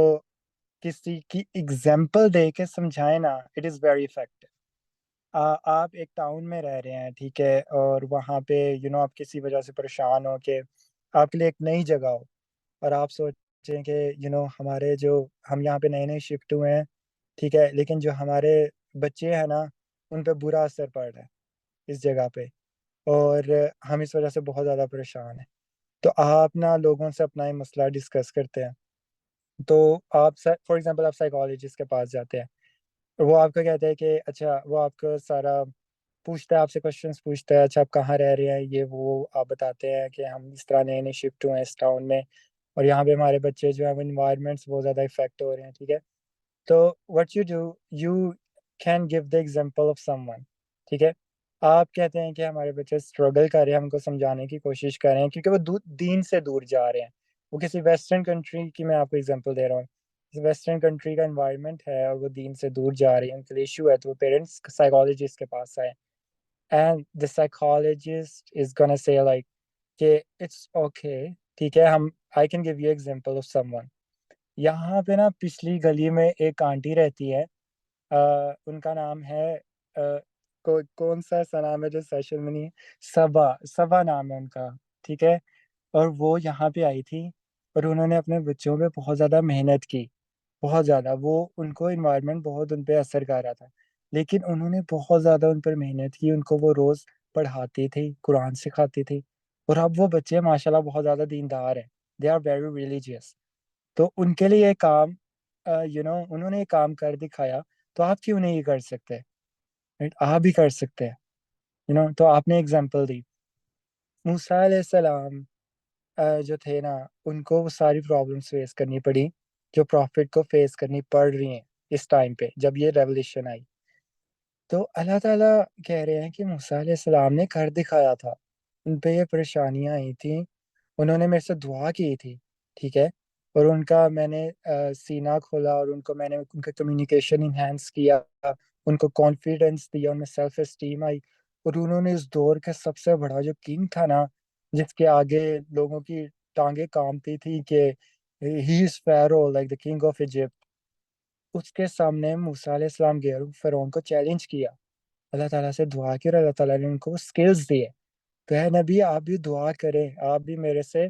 کسی کی ایگزامپل دے کے سمجھائیں نا، اٹ از ویری افیکٹو. آپ ایک ٹاؤن میں رہ رہے ہیں، ٹھیک ہے، اور وہاں پہ آپ کسی وجہ سے پریشان ہو کہ آپ کے لیے ایک نئی جگہ ہو، اور آپ سوچیں کہ ہمارے جو ہم یہاں پہ نئے شفٹ ہوئے ہیں، ٹھیک ہے، لیکن جو ہمارے بچے ہیں نا ان پہ برا اثر پڑ رہا ہے اس جگہ پہ، اور ہم اس وجہ سے بہت زیادہ پریشان ہیں. تو آپ نا لوگوں سے اپنا یہ مسئلہ ڈسکس کرتے ہیں. تو آپ فار ایگزامپل آپ سائیکالوجسٹ کے پاس جاتے ہیں، وہ آپ کو کہتے ہیں کہ اچھا، وہ آپ کو سارا پوچھتا ہے، آپ سے کوشچنس پوچھتا ہے، اچھا آپ کہاں رہ رہے ہیں، یہ وہ آپ بتاتے ہیں کہ ہم اس طرح نئے شفٹ ہوئے ہیں اس ٹاؤن میں، اور یہاں پہ ہمارے بچے جو ہیں وہ انوائرمنٹس بہت زیادہ افیکٹ ہو رہے ہیں. ٹھیک ہے. تو what you do, you can give the example of some one. ٹھیک ہے. آپ کہتے ہیں کہ ہمارے بچے اسٹرگل کر رہے ہیں، ہم کو سمجھانے کی کوشش کر رہے ہیں کیونکہ وہ دین سے دور جا رہے ہیں. وہ کسی ویسٹرن کنٹری کی میں آپ کو ایگزامپل دے رہا ہوں، ویسٹرن کنٹری کا انوائرمنٹ ہے اور وہ دین سے دور جا رہی ہیں، ان کے لیے ایشو ہے، تو وہ پیرنٹس سائیکالوجسٹ کے پاس آئے، اینڈ دا سائیکالوجسٹ از گونا سے لائک کہ اٹس اوکے. ٹھیک ہے. I can give you example of someone. یہاں پہ نا پچھلی گلی میں ایک آنٹی رہتی ہے، ان کا نام ہے کون سا نام ہے جو سیشن میں نہیں ہے، صبا نام ہے ان کا. ٹھیک ہے. اور وہ یہاں پہ آئی تھی اور انہوں نے اپنے بچوں پہ بہت زیادہ محنت کی، بہت زیادہ. وہ ان کو انوائرمنٹ بہت ان پہ اثر کر رہا تھا، لیکن انہوں نے بہت زیادہ ان پر محنت کی. ان کو وہ روز پڑھاتی تھی، قرآن سکھاتی تھی، اور اب وہ بچے ماشاءاللہ بہت زیادہ دیندار ہیں. They are very religious. تو ان کے لیے یہ کام انہوں نے یہ کام کر دکھایا، تو آپ کیوں نہیں یہ کر سکتے؟ آپ بھی کر سکتے ہیں. تو آپ نے اگزامپل دی. موسیٰ علیہ السلام جو تھے نا، ان کو وہ ساری پرابلمس فیس کرنی پڑی جو پروفٹ کو فیس کرنی پڑ رہی ہیں اس ٹائم پہ جب یہ ریولیشن آئی. تو اللہ تعالیٰ کہہ رہے ہیں کہ موسیٰ علیہ السلام نے کر دکھایا تھا، ان پہ یہ پریشانیاں آئی تھیں، انہوں نے میرے سے دعا کی تھی. ٹھیک ہے. اور ان کا میں نے سینہ کھولا، اور ان کو میں نے ان کا کمیونیکیشن انہینس کیا، ان کو کانفیڈنس دیا، ان میں سیلف اسٹیم آئی. اور انہوں نے اس دور کا سب سے بڑا جو کنگ تھا نا، جس کے آگے لوگوں کی ٹانگیں کانپتی تھی کہ he is pharaoh like the king of Egypt, اس کے سامنے موسیٰ علیہ السلام گئے اور فرعون کو چیلنج کیا، اللہ تعالیٰ سے دعا کی، اور اللہ تعالیٰ نے ان کو سکلز دیے. تو اے نبی، آپ بھی دعا کریں، آپ بھی میرے سے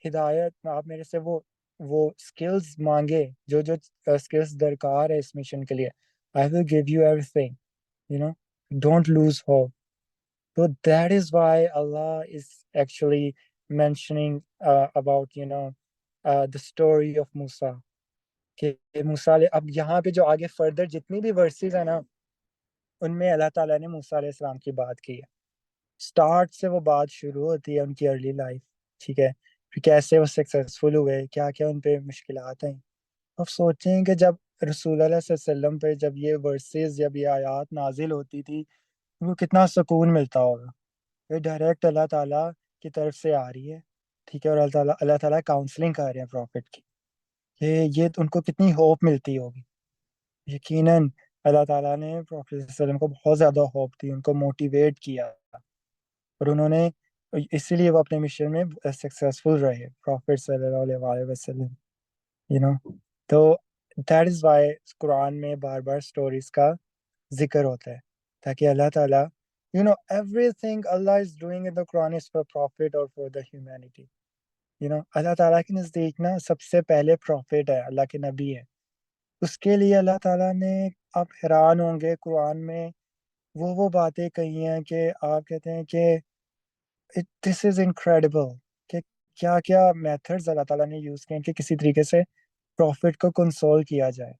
ہدایت، آپ میرے سے وہ وہ اسکلز مانگے جو اسکلز درکار ہے اس مشن کے لیے, I will give you everything, don't lose hope. So that is why Allah is actually mentioning about the story of Musa. کہ موسیٰ اب یہاں پہ جو آگے فردر جتنی بھی ورسز ہیں نا, ان میں اللہ تعالیٰ نے موسیٰ علیہ السلام کی بات کی ہے. سٹارٹ سے وہ بات شروع ہوتی ہے ان کی ارلی لائف, ٹھیک ہے, پھر کیسے وہ سکسیسفل ہوئے, کیا کیا ان پہ مشکلات ہیں. اب سوچیں کہ جب رسول اللہ صلی اللہ علیہ وسلم پہ جب یہ ورسز جب یہ آیات نازل ہوتی تھی, ان کو کتنا سکون ملتا ہوگا. یہ ڈائریکٹ اللہ تعالیٰ کی طرف سے آ رہی ہے, ٹھیک ہے, اور اللہ تعالیٰ کاؤنسلنگ کر رہے ہیں پروفٹ کی, یہ ان کو کتنی ہوپ ملتی ہوگی. یقیناً اللہ تعالیٰ نے پروفٹ صلی اللہ علیہ وسلم کو بہت زیادہ ہوپ دی, ان کو موٹیویٹ کیا, اور انہوں نے اسی لیے وہ اپنے مشن میں سکسیسفل رہے, پروفٹ صلی اللہ علیہ وسلم. تو دیٹ از وائی قرآن میں بار بار سٹوریز کا ذکر ہوتا ہے, تاکہ اللہ تعالیٰ everything Allah is doing in the Quran is for profit or for the humanity. اللہ تعالیٰ کے نزدیک نا سب سے پہلے پروفٹ ہے, اللہ کے نبی ہے, اس کے لیے اللہ تعالیٰ نے, آپ حیران ہوں گے, قرآن میں وہ باتیں کہی ہیں کہ آپ کہتے ہیں کہ دس از انکریڈیبل, کہ کیا کیا میتھڈز اللہ تعالیٰ نے یوز کیے ہیں کہ کسی طریقے سے پروفٹ کو کنسول کیا جائے,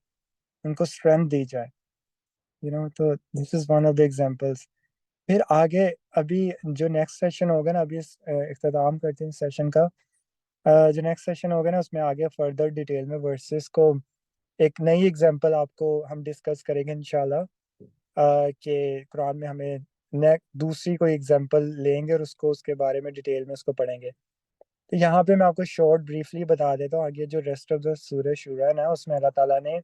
ان کو اسٹرینتھ دی جائے. تو this is one of the examples. پھر آگے ابھی جو نیکسٹ سیشن ہوگا نا, ابھی اختتام کرتے ہیں سیشن کا, جو نیکسٹ سیشن ہوگا نا, اس میں آگے فردر ڈیٹیل میں ورسز کو ایک نئی ایگزامپل آپ کو ہم ڈسکس کریں گے انشاءاللہ, کہ قرآن میں ہمیں دوسری کوئی ایگزامپل لیں گے اور اس کے بارے میں ڈیٹیل میں اس کو پڑھیں گے. تو یہاں پہ میں آپ کو شارٹ بریفلی بتا دیتا ہوں. آگے جو ریسٹ آف دا سورہ شورہ ہے نا, اس میں اللہ تعالیٰ نے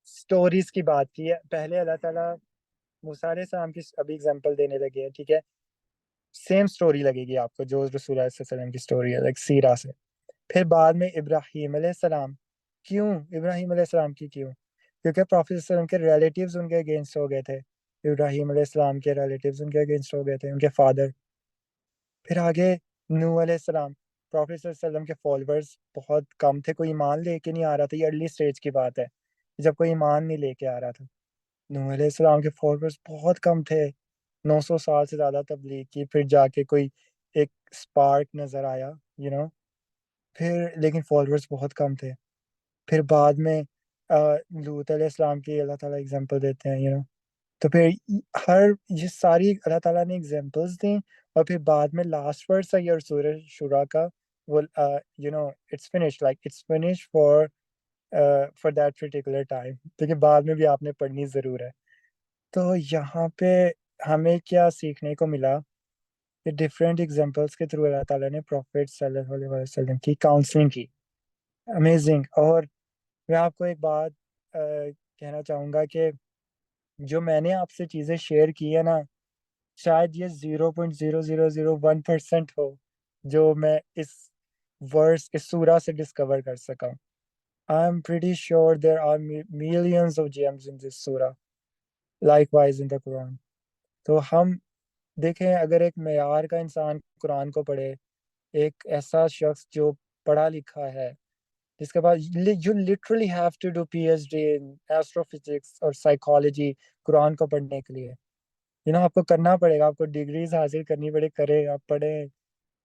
سٹوریز کی بات کی ہے. پہلے اللہ تعالیٰ موسیٰ علیہ السلام کی ابھی ایگزامپل دینے لگے ہیں, ٹھیک ہے, سیم سٹوری لگے گی آپ کو جو رسول اللہ صلی اللہ علیہ وسلم کی سٹوری ہے, لائک سیرہ سے. پھر بعد میں ابراہیم علیہ السلام. کیوں ابراہیم علیہ السلام کی, کیونکہ پروفیٹ صلی اللہ علیہ وسلم کے ریلیٹیوز ان کے اگینسٹ ہو گئے تھے. ابراہیم علیہ السلام کے ریلیٹیوز ان کے اگینسٹ ہو گئے تھے, ان کے فادر. پھر آگے نوح علیہ السلام. پروفیٹ صلی اللہ علیہ وسلم کے فالوورز بہت کم تھے, کوئی ایمان لے کے نہیں آ رہا تھا. یہ ارلی سٹیج کی بات ہے جب کوئی ایمان نہیں لے کے آ رہا تھا. نوح علیہ السلام کے فالوورز بہت کم تھے, 900 سال سے زیادہ تبلیغ کی, پھر جا کے کوئی ایک سپارک نظر آیا, پھر لیکن فالوورز بہت کم تھے. پھر بعد میں لوط علیہ السلام کی اللہ تعالیٰ اگزامپل دیتے ہیں, تو پھر یہ ساری اللہ تعالیٰ نے اگزامپلس دیں. اور پھر بعد میں لاسٹ ورڈ ہے یہ سورہ شورا کا, وہ it's finish, like it's finish for that particular time, لیکن بعد میں بھی آپ نے پڑھنی ضرور ہے. تو یہاں پہ ہمیں کیا سیکھنے کو ملا کہ ڈفرینٹ ایگزامپلس کے تھرو اللہ تعالیٰ نے پروفیٹ صلی اللہ علیہ وسلم کی کاؤنسلنگ کی. امیزنگ. اور میں آپ کو ایک بات کہنا چاہوں گا کہ جو میں نے آپ سے چیزیں شیئر کی ہے نا, شاید یہ 0.0001% ہو جو میں اس سورہ سے ڈسکور کر سکا. I'm pretty sure there are millions of gems in this surah, likewise in the Quran. تو ہم دیکھیں, اگر ایک معیار کا انسان قرآن کو پڑھے, ایک ایسا شخص جو پڑھا لکھا ہے, جس کے بعد you literally have to do PhD in astrophysics اور psychology قرآن کو پڑھنے کے لیے. آپ کو کرنا پڑے گا, آپ کو ڈگریز حاصل کرنی پڑے, کریں, آپ پڑھیں,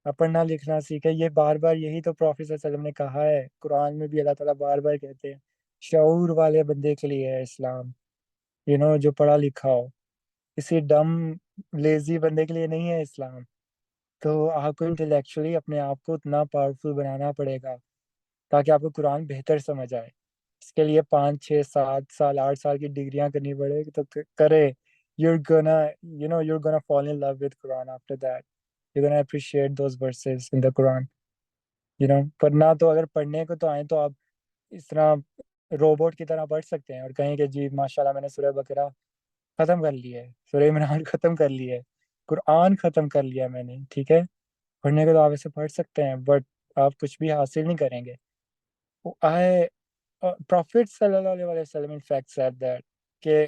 آپ پڑھنا لکھنا سیکھیں. یہ بار بار یہی تو پروفیٹ صلی اللہ علیہ وسلم نے کہا ہے. قرآن میں بھی اللہ تعالیٰ بار بار کہتے ہیں شعور والے بندے کے لیے ہے اسلام, جو پڑھا لکھا ہو. کسی ڈم لیزی بندے کے لیے نہیں ہے اسلام. تو آپ کو انٹلیکچولی اپنے آپ کو اتنا پاورفل بنانا پڑے گا تاکہ آپ کو قرآن بہتر سمجھ آئے. اس کے لیے 5 6 7 سال 8 سال کی ڈگریاں کرنی پڑے, تو کرے. You're gonna fall in love with Quran after that. You're gonna appreciate those verses in the Quran. پڑھنا تو اگر پڑھنے کو تو آئیں تو آپ اس طرح روبوٹ کی طرح پڑھ سکتے ہیں اور کہیں کہ جی ماشاءاللہ میں نے سورہ بقرہ ختم کر لی ہے, سورہ عمران ختم کر لی ہے, قرآن ختم کر لیا میں نے, ٹھیک ہے. پڑھنے کو تو آپ ایسے پڑھ سکتے ہیں, بٹ آپ کچھ بھی حاصل نہیں کریں گے. Prophet صلی اللہ علیہ وسلم in fact said that کہ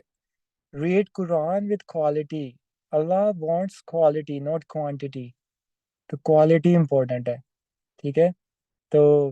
read Quran with quality. Allah wants quality, not quantity. تو quality important ہے, ٹھیک ہے. تو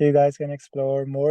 so you guys can explore more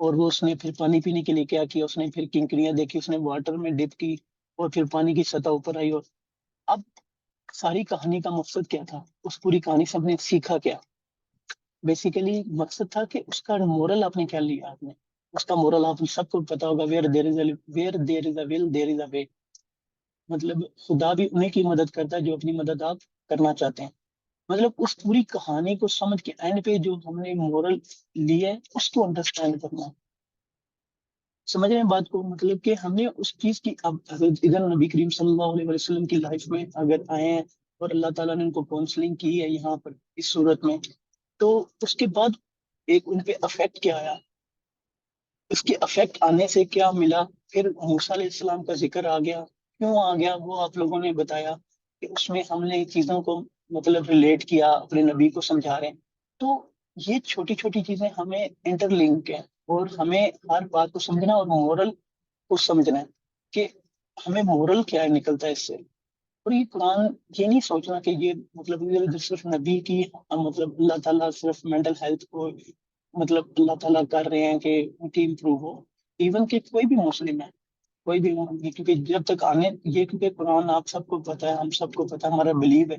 اور وہ اس نے پھر پانی پینے کے لیے کیا کیا, اس نے پھر کنکریاں دیکھی, اس نے واٹر میں ڈپ کی اور پھر پانی کی سطح اوپر آئی. اور اب ساری کہانی کا مقصد کیا تھا, اس پوری کہانی سے ہم نے سیکھا کیا؟ بیسیکلی مقصد تھا کہ اس کا مورل آپ نے کیا لیا. آپ نے اس کا مورل آپ سب کو پتا ہوگا, ویئر دیر از اے ول دیر از اے وے. مطلب خدا بھی انہیں کی مدد کرتا ہے جو اپنی مدد آپ کرنا چاہتے ہیں. مطلب اس پوری کہانی کو سمجھ کے اینڈ پہ جو ہم نے مورل لیا ہے اس کو انڈرسٹینڈ کرنا. سمجھ رہے ہیں بات کو؟ مطلب کہ ہم نے اس چیز کی, اب ادھر نبی کریم صلی اللہ علیہ وسلم کی لائف میں اگر آئے ہیں اور اللہ تعالیٰ نے ان کو کاؤنسلنگ کی ہے یہاں پر اس صورت میں, تو اس کے بعد ایک ان پہ افیکٹ کیا آیا, اس کے افیکٹ آنے سے کیا ملا. پھر موسیٰ علیہ السلام کا ذکر آ گیا, کیوں آ گیا وہ آپ لوگوں نے بتایا کہ اس میں ہم نے چیزوں کو مطلب ریلیٹ کیا, اپنے نبی کو سمجھا رہے ہیں. تو یہ چھوٹی چھوٹی چیزیں ہمیں انٹر لنک ہیں, اور ہمیں ہر بات کو سمجھنا اور مورل کو سمجھنا ہے کہ ہمیں مورل کیا نکلتا ہے اس سے. اور یہ قرآن یہ نہیں سوچنا کہ یہ مطلب یہ صرف نبی کی مطلب اللہ تعالیٰ صرف مینٹل ہیلتھ کو مطلب اللہ تعالیٰ کر رہے ہیں کہ ان کی امپروو ہو. ایون کہ کوئی بھی مسلم ہے, کوئی بھی, کیونکہ جب تک آنے یہ, کیونکہ قرآن آپ سب کو پتا ہے, ہم سب کو پتا ہے, ہمارا بلیو ہے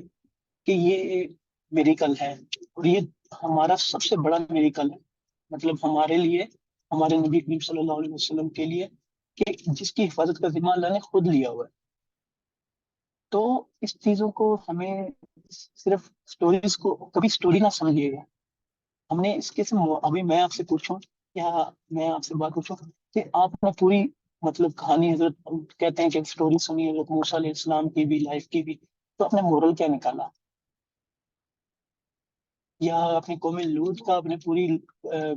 کہ یہ میریکل ہے, اور یہ ہمارا سب سے بڑا میریکل ہے. مطلب ہمارے لیے, ہمارے نبی کریم صلی اللہ علیہ وسلم کے لیے, کہ جس کی حفاظت کا ذمہ اللہ نے خود لیا ہوا ہے. تو اس چیزوں کو ہمیں صرف سٹوریز کو کبھی سٹوری نہ سمجھیے گا. ہم نے اس کے سے ابھی میں آپ سے پوچھوں, یا میں آپ سے بات پوچھوں کہ آپ نے پوری مطلب کہانی حضرت کہتے ہیں کہ سٹوری سنی حضرت موسیٰ علیہ السلام کی بھی, لائف کی بھی, تو آپ نے مورل کیا نکالا؟ یا اپنی قوم لوط کا, اپنے پوری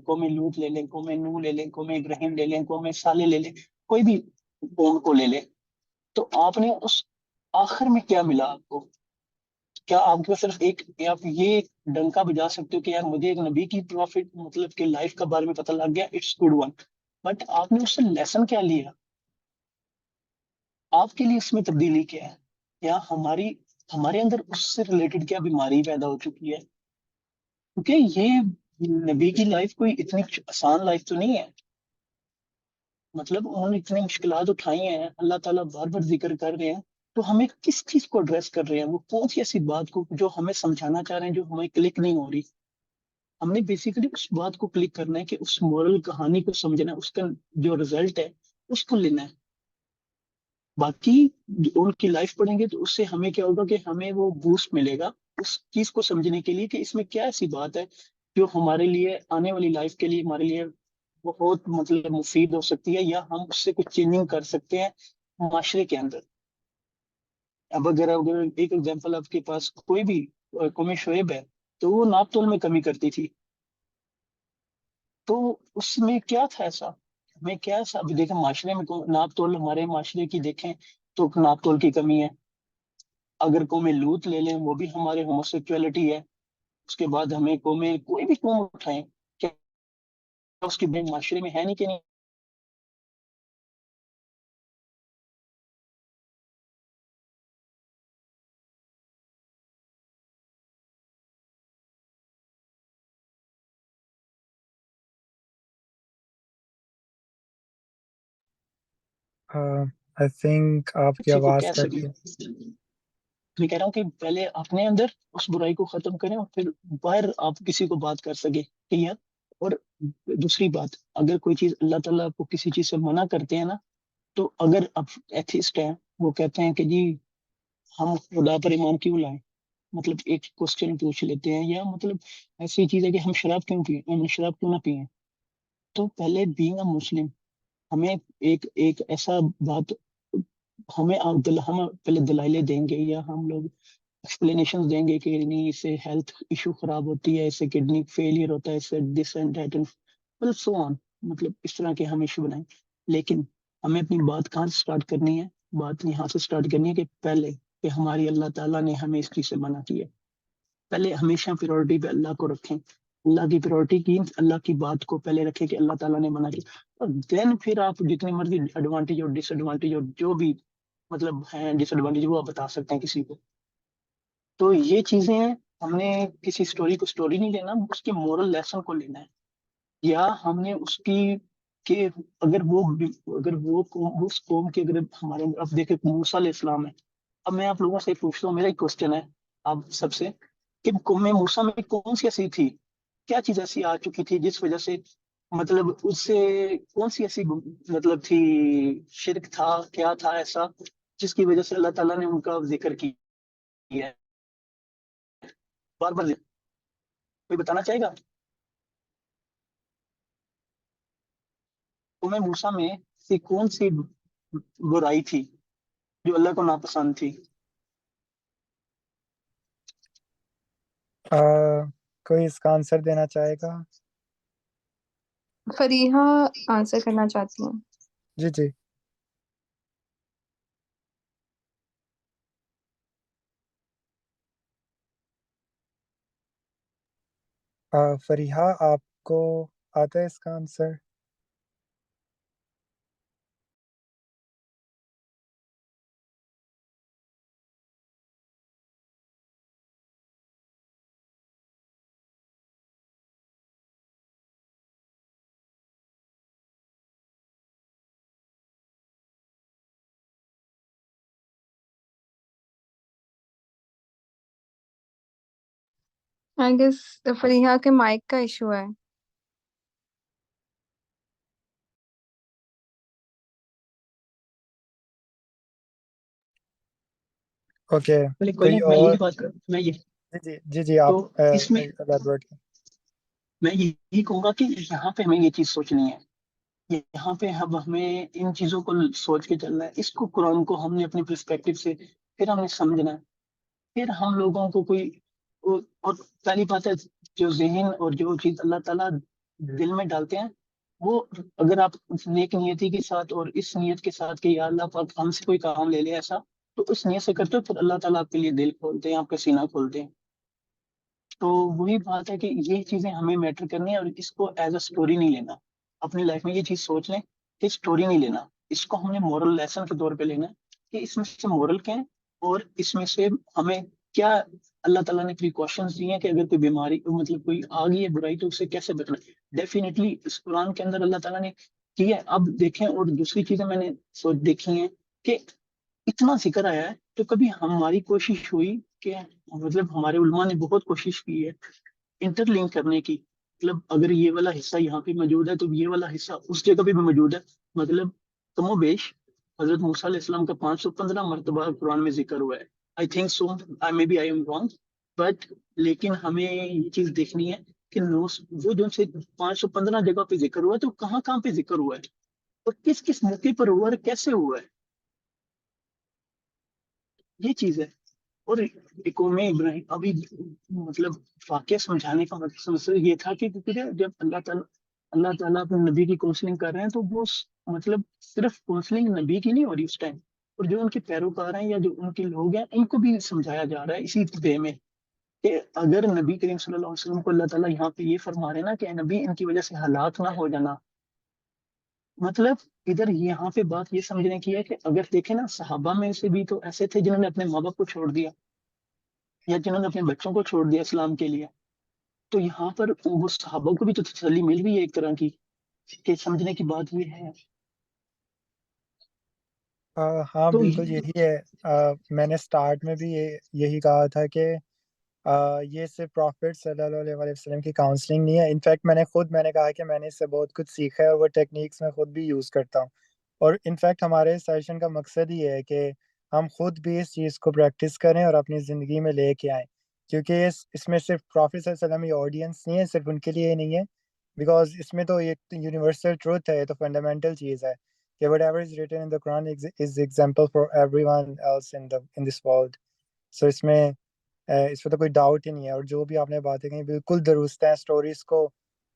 قوم لوط لے لیں, قوم نوح لے لیں, قوم ابراہیم لے لیں, قوم صالح لے لیں, کوئی بھی قوم کو لے لیں, تو آپ نے اس آخر میں کیا ملا آپ کو؟ کیا آپ کے پاس صرف ایک, آپ یہ ڈنکا بجا سکتے ہو کہ یار مجھے ایک نبی کی پروفٹ مطلب کہ لائف کا بارے میں پتہ لگ گیا, اٹس گڈ ون, بٹ آپ نے اس سے لیسن کیا لیا؟ آپ کے لیے اس میں تبدیلی کیا ہے؟ یا ہمارے اندر اس سے ریلیٹڈ کیا بیماری پیدا ہو چکی ہے؟ کیونکہ یہ نبی کی لائف کوئی اتنی آسان لائف تو نہیں ہے. مطلب انہوں نے اتنی مشکلات اٹھائی ہیں, اللہ تعالیٰ بار بار ذکر کر رہے ہیں, تو ہمیں کس چیز کو ایڈریس کر رہے ہیں, وہ کون سی ایسی بات کو جو ہمیں سمجھانا چاہ رہے ہیں جو ہمیں کلک نہیں ہو رہی. ہم نے بیسیکلی اس بات کو کلک کرنا ہے کہ اس مورل کہانی کو سمجھنا ہے, اس کا جو رزلٹ ہے اس کو لینا ہے. باقی ان کی لائف پڑھیں گے تو اس سے ہمیں کیا ہوگا کہ ہمیں وہ بوسٹ ملے گا اس چیز کو سمجھنے کے لیے کہ اس میں کیا ایسی بات ہے جو ہمارے لیے آنے والی لائف کے لیے ہمارے لیے بہت مطلب مفید ہو سکتی ہے, یا ہم اس سے کچھ چینجنگ کر سکتے ہیں معاشرے کے اندر. اب اگر ایک ایگزامپل آپ کے پاس کوئی بھی قوم شعیب ہے, تو وہ ناپ تول میں کمی کرتی تھی, تو اس میں کیا تھا ایسا, ہمیں کیا ایسا, ابھی دیکھیں معاشرے میں ناپ تول, ہمارے معاشرے کی دیکھیں تو ناپ تول کی کمی ہے. اگر قوم لوط لے لیں, وہ بھی ہمارے ہوموسیکچولیٹی ہے. اس کے بعد ہمیں کوئی بھی قوم اٹھائیں, کیا اس کی بین معاشرے میں ہے نہیں کہ نہیں؟ I think آپ کی کسی کو آواز کہہ کٹ سکیں, گئی. میں کہہ رہا ہوں کہ پہلے اپنے اندر اس برائی کو ختم کریں, اور پھر باہر آپ کسی کو بات کر سکیں کہ یار. اور دوسری بات, اگر کوئی چیز اللہ تعالیٰ کو کسی چیز سے منع کرتے ہیں نا, تو اگر اب ایتھیسٹ ہیں, وہ کہتے ہیں کہ جی ہم خدا پر ایمان کیوں لائیں, مطلب ایک کوسچن پوچھ لیتے ہیں, یا مطلب ایسی چیز ہے کہ ہم شراب کیوں پئیں, ہم شراب کیوں نہ پئیں. تو پہلے بینگ اے مسلم ہمیں ایک ایسا بات, ہم پہلے دلائلیں دیں گے, یا ہم لوگ ایکسپلینیشن دیں گے کہ نہیں اس سے ہیلتھ ایشو خراب ہوتی ہے, اس سے کڈنی فیلئر ہوتا ہے, اس سے دس اینڈ دیٹ اینڈ مطلب سو آن, مطلب اس طرح کے ہم ایشو بنائیں. لیکن ہمیں اپنی بات کہاں سے سٹارٹ کرنی ہے؟ بات یہاں سے سٹارٹ کرنی ہے کہ پہلے کہ ہماری اللہ تعالیٰ نے ہمیں اس چیز سے منع کیا. پہلے ہمیشہ پریورٹی پہ اللہ کو رکھیں, اللہ کی پریورٹی کی, اللہ کی بات کو پہلے رکھیں کہ اللہ تعالیٰ نے منع کیا, اور دین پھر آپ جتنی مرضی ایڈوانٹیج اور ڈس ایڈوانٹیج اور جو بھی مطلب ہیں ڈس ایڈوانٹیج وہ آپ بتا سکتے ہیں کسی کو. تو یہ چیزیں ہیں, ہم نے کسی سٹوری کو سٹوری نہیں لینا, اس کے مورل لیسن کو لینا ہے, یا ہم نے اس کی کہ اگر وہ قوم اس قوم کے اگر ہمارے اب دیکھیں موسیٰ علیہ السلام ہے. اب میں آپ لوگوں سے پوچھتا ہوں, میرا ایک کوشچن ہے آپ سب سے کہ قوم موسیٰ میں کون سی ایسی تھی, کیا چیز ایسی آ چکی تھی جس وجہ سے مطلب اس سے کون سی ایسی مطلب تھی, شرک تھا, کیا تھا ایسا جس کی وجہ سے اللہ تعالیٰ نے ان کا ذکر کیا ہے بار بار, کوئی بتانا چاہے گا؟ قوم موسیٰ میں سے کون سی برائی تھی جو اللہ کو ناپسند تھی؟ کوئی اس کا آنسر دینا چاہے گا؟ فریحہ آنسر کرنا چاہتی ہوں. جی جی. فریحہ آپ کو آتا ہے اس کا آنسر؟ آئی گیس فریحہ کے مائک کا ایشو ہے. اوکے, کوئی کوئی نہیں, میں اور؟ یہی بات کر میں یہ جی جی جی جی آپ تو اس میں elaborate کریں. میں یہی کہوں گا کہ یہاں پہ ہمیں یہ چیز سوچنی ہے, یہاں پہ اب ہمیں ان چیزوں کو سوچ کے چلنا ہے. اس کو قرآن کو ہم نے اپنی پرسپیکٹو سے پھر ہم نے سمجھنا ہے, پھر ہم لوگوں کو کوئی اور پہلی بات ہے جو ذہن اور جو چیز اللہ تعالیٰ دل میں ڈالتے ہیں وہ اگر آپ نیک نیتی کے ساتھ اور اس نیت کے ساتھ کہ یا اللہ پاک ہم سے کوئی کام لے لے ایسا, تو اس نیت سے کرتے ہو پھر اللہ تعالیٰ آپ کے لیے دل کھولتے ہیں, آپ کا سینہ کھولتے ہیں. تو وہی بات ہے کہ یہ چیزیں ہمیں میٹر کرنی ہے اور اس کو ایز اے اسٹوری نہیں لینا. اپنی لائف میں یہ چیز سوچ لیں کہ اسٹوری نہیں لینا, اس کو ہم نے مورل لیسن کے طور پہ لینا ہے کہ اس میں سے مورل کیا ہے اور اس میں سے ہمیں کیا اللہ تعالیٰ نے پریکاشنز دی ہیں کہ اگر کوئی بیماری مطلب کوئی آ گئی ہے برائی تو اس سے کیسے بچنا ہے. ڈیفینیٹلی اس قرآن کے اندر اللہ تعالیٰ نے کی ہے. اب دیکھیں اور دوسری چیزیں میں نے دیکھی ہیں کہ اتنا ذکر آیا ہے تو کبھی ہماری کوشش ہوئی کہ مطلب ہمارے علماء نے بہت کوشش کی ہے انٹر لنک کرنے کی, مطلب اگر یہ والا حصہ یہاں پہ موجود ہے تو یہ والا حصہ اس جگہ پہ بھی موجود ہے. مطلب کم و بیش حضرت موسیٰ علیہ السلام کا 515 مرتبہ قرآن میں ذکر ہوا ہے. I think so, maybe I am wrong, but لیکن ہمیں یہ چیز دیکھنی ہے کہ وہ جو سے 515 جگہ پہ ذکر ہوا ہے تو کہاں کہاں پہ ذکر ہوا ہے اور کس کس موقع پر ہوا ہے, کیسے ہوا ہے, یہ چیز ہے. اور قوم ابراہیم ابھی مطلب واقعہ سمجھانے کا مقصد یہ تھا کہ جب اللہ تعالیٰ اپنے نبی کی کاؤنسلنگ کر رہے ہیں تو وہ مطلب صرف کاؤنسلنگ نبی کی نہیں ہو رہی اس ٹائم, اور جو ان کے پیروکار ہیں یا جو ان کے لوگ ہیں ان کو بھی سمجھایا جا رہا ہے اسی وے میں کہ اگر نبی کریم صلی اللہ علیہ وسلم کو اللہ تعالیٰ یہاں پہ یہ فرما رہے ہیں نا کہ اے نبی ان کی وجہ سے ہلاک نہ ہو جانا, مطلب ادھر یہاں پہ بات یہ سمجھنے کی ہے کہ اگر دیکھیں نا صحابہ میں سے بھی تو ایسے تھے جنہوں نے اپنے ماں باپ کو چھوڑ دیا یا جنہوں نے اپنے بچوں کو چھوڑ دیا اسلام کے لیے, تو یہاں پر وہ صحابہ کو بھی تو تسلی مل رہی ہے ایک طرح کی کہ سمجھنے کی بات یہ ہے. ہاں تو بالکل یہی ہے. میں نے سٹارٹ میں بھی یہی کہا تھا کہ یہ صرف پروفٹ صلی اللہ علیہ وسلم کی کاؤنسلنگ نہیں ہے. انفیکٹ میں نے کہا کہ میں نے اس سے بہت کچھ سیکھا ہے اور وہ ٹیکنیکس میں خود بھی یوز کرتا ہوں. اور انفیکٹ ہمارے سیشن کا مقصد ہی ہے کہ ہم خود بھی اس چیز کو پریکٹس کریں اور اپنی زندگی میں لے کے آئیں, کیونکہ اس میں صرف پروفٹ صلی اللہ علیہ وسلم کی آڈینس نہیں ہے, صرف ان کے لیے نہیں ہے, بیکاز اس میں تو ایک یونیورسل ٹروتھ ہے, تو فنڈامنٹل چیز ہے کہ whatever is written in the Quran is example for everyone else in this world. So اس میں تو کوئی ڈاؤٹ ہی نہیں ہے. اور جو بھی آپ نے باتیں کہیں بالکل درست ہیں. اسٹوریز کو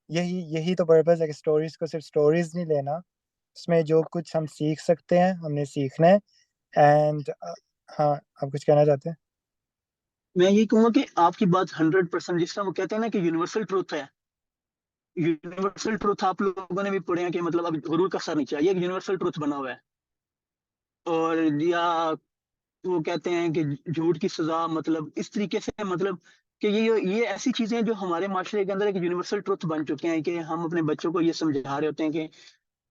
یہی تو پرپز ہے کہ اسٹوریز کو صرف اسٹوریز نہیں لینا, اس میں جو کچھ ہم سیکھ سکتے ہیں ہم نے سیکھنا ہے. اینڈ ہاں آپ کچھ کہنا چاہتے ہیں؟ میں یہ کہوں گا کہ آپ کی بات 100%, جس طرح وہ کہتے ہیں نا کہ یونیورسل ٹروتھ ہے, یونیورسل ٹروتھ آپ لوگوں نے بھی پڑھے ہیں کہ مطلب اب غرور کا سر نہیں چاہیے, یونیورسل ٹروتھ بنا ہوا ہے. اور یا وہ کہتے ہیں کہ جھوٹ کی سزا, مطلب اس طریقے سے مطلب کہ یہ ایسی چیزیں ہیں جو ہمارے معاشرے کے اندر ایک یونیورسل ٹروتھ بن چکے ہیں کہ ہم اپنے بچوں کو یہ سمجھا رہے ہوتے ہیں کہ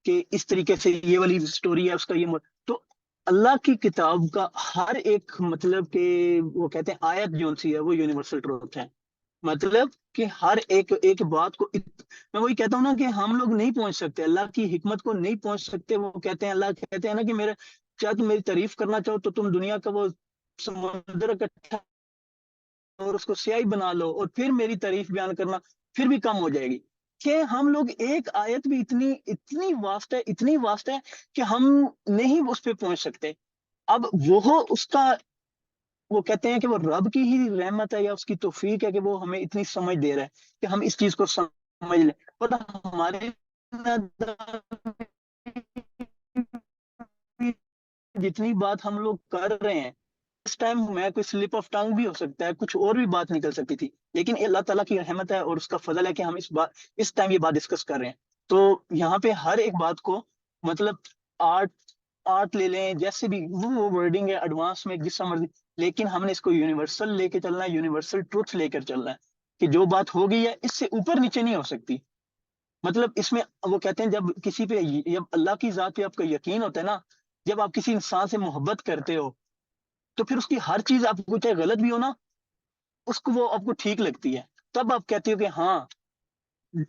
کہ اس طریقے سے یہ والی سٹوری ہے اس کا یہ تو اللہ کی کتاب کا ہر ایک مطلب کہ وہ کہتے ہیں آیت جو سی ہے وہ یونیورسل ٹروتھ ہے. مطلب کہ ہر ایک بات کو میں وہی کہتا ہوں نا کہ ہم لوگ نہیں پہنچ سکتے اللہ کی حکمت کو نہیں پہنچ سکتے. وہ کہتے ہیں اللہ کہتے ہیں نا کہ میرے چاہے تم میری تعریف کرنا چاہو تو تم دنیا کا وہ سمندر اکٹھا اور اس کو سیاہی بنا لو اور پھر میری تعریف بیان کرنا پھر بھی کم ہو جائے گی. کہ ہم لوگ ایک آیت بھی اتنی واسط ہے کہ ہم نہیں اس پہ پہنچ سکتے. اب وہ اس کا وہ کہتے ہیں کہ وہ رب کی ہی رحمت ہے یا اس کی توفیق ہے کہ وہ ہمیں اتنی سمجھ دے رہا ہے کہ ہم اس چیز کو سمجھ لیں. اور ہمارے جتنی بات ہم لوگ کر رہے ہیں اس ٹائم میں کوئی سلپ آف ٹنگ بھی ہو سکتا ہے, کچھ اور بھی بات نکل سکتی تھی, لیکن اللہ تعالیٰ کی رحمت ہے اور اس کا فضل ہے کہ ہم اس ٹائم یہ بات ڈسکس کر رہے ہیں. تو یہاں پہ ہر ایک بات کو مطلب آرٹ لے لیں جیسے بھی وہ ورڈنگ ہے ایڈوانس میں جس مرضی, لیکن ہم نے اس کو یونیورسل لے کے چلنا ہے, یونیورسل ٹروتھ لے کر چلنا ہے کہ جو بات ہو گئی ہے اس سے اوپر نیچے نہیں ہو سکتی. مطلب اس میں وہ کہتے ہیں جب کسی پہ جب اللہ کی ذات پہ آپ کا یقین ہوتا ہے نا, جب آپ کسی انسان سے محبت کرتے ہو تو پھر اس کی ہر چیز آپ کو چاہے غلط بھی ہو نا اس کو وہ آپ کو ٹھیک لگتی ہے, تب آپ کہتے ہو کہ ہاں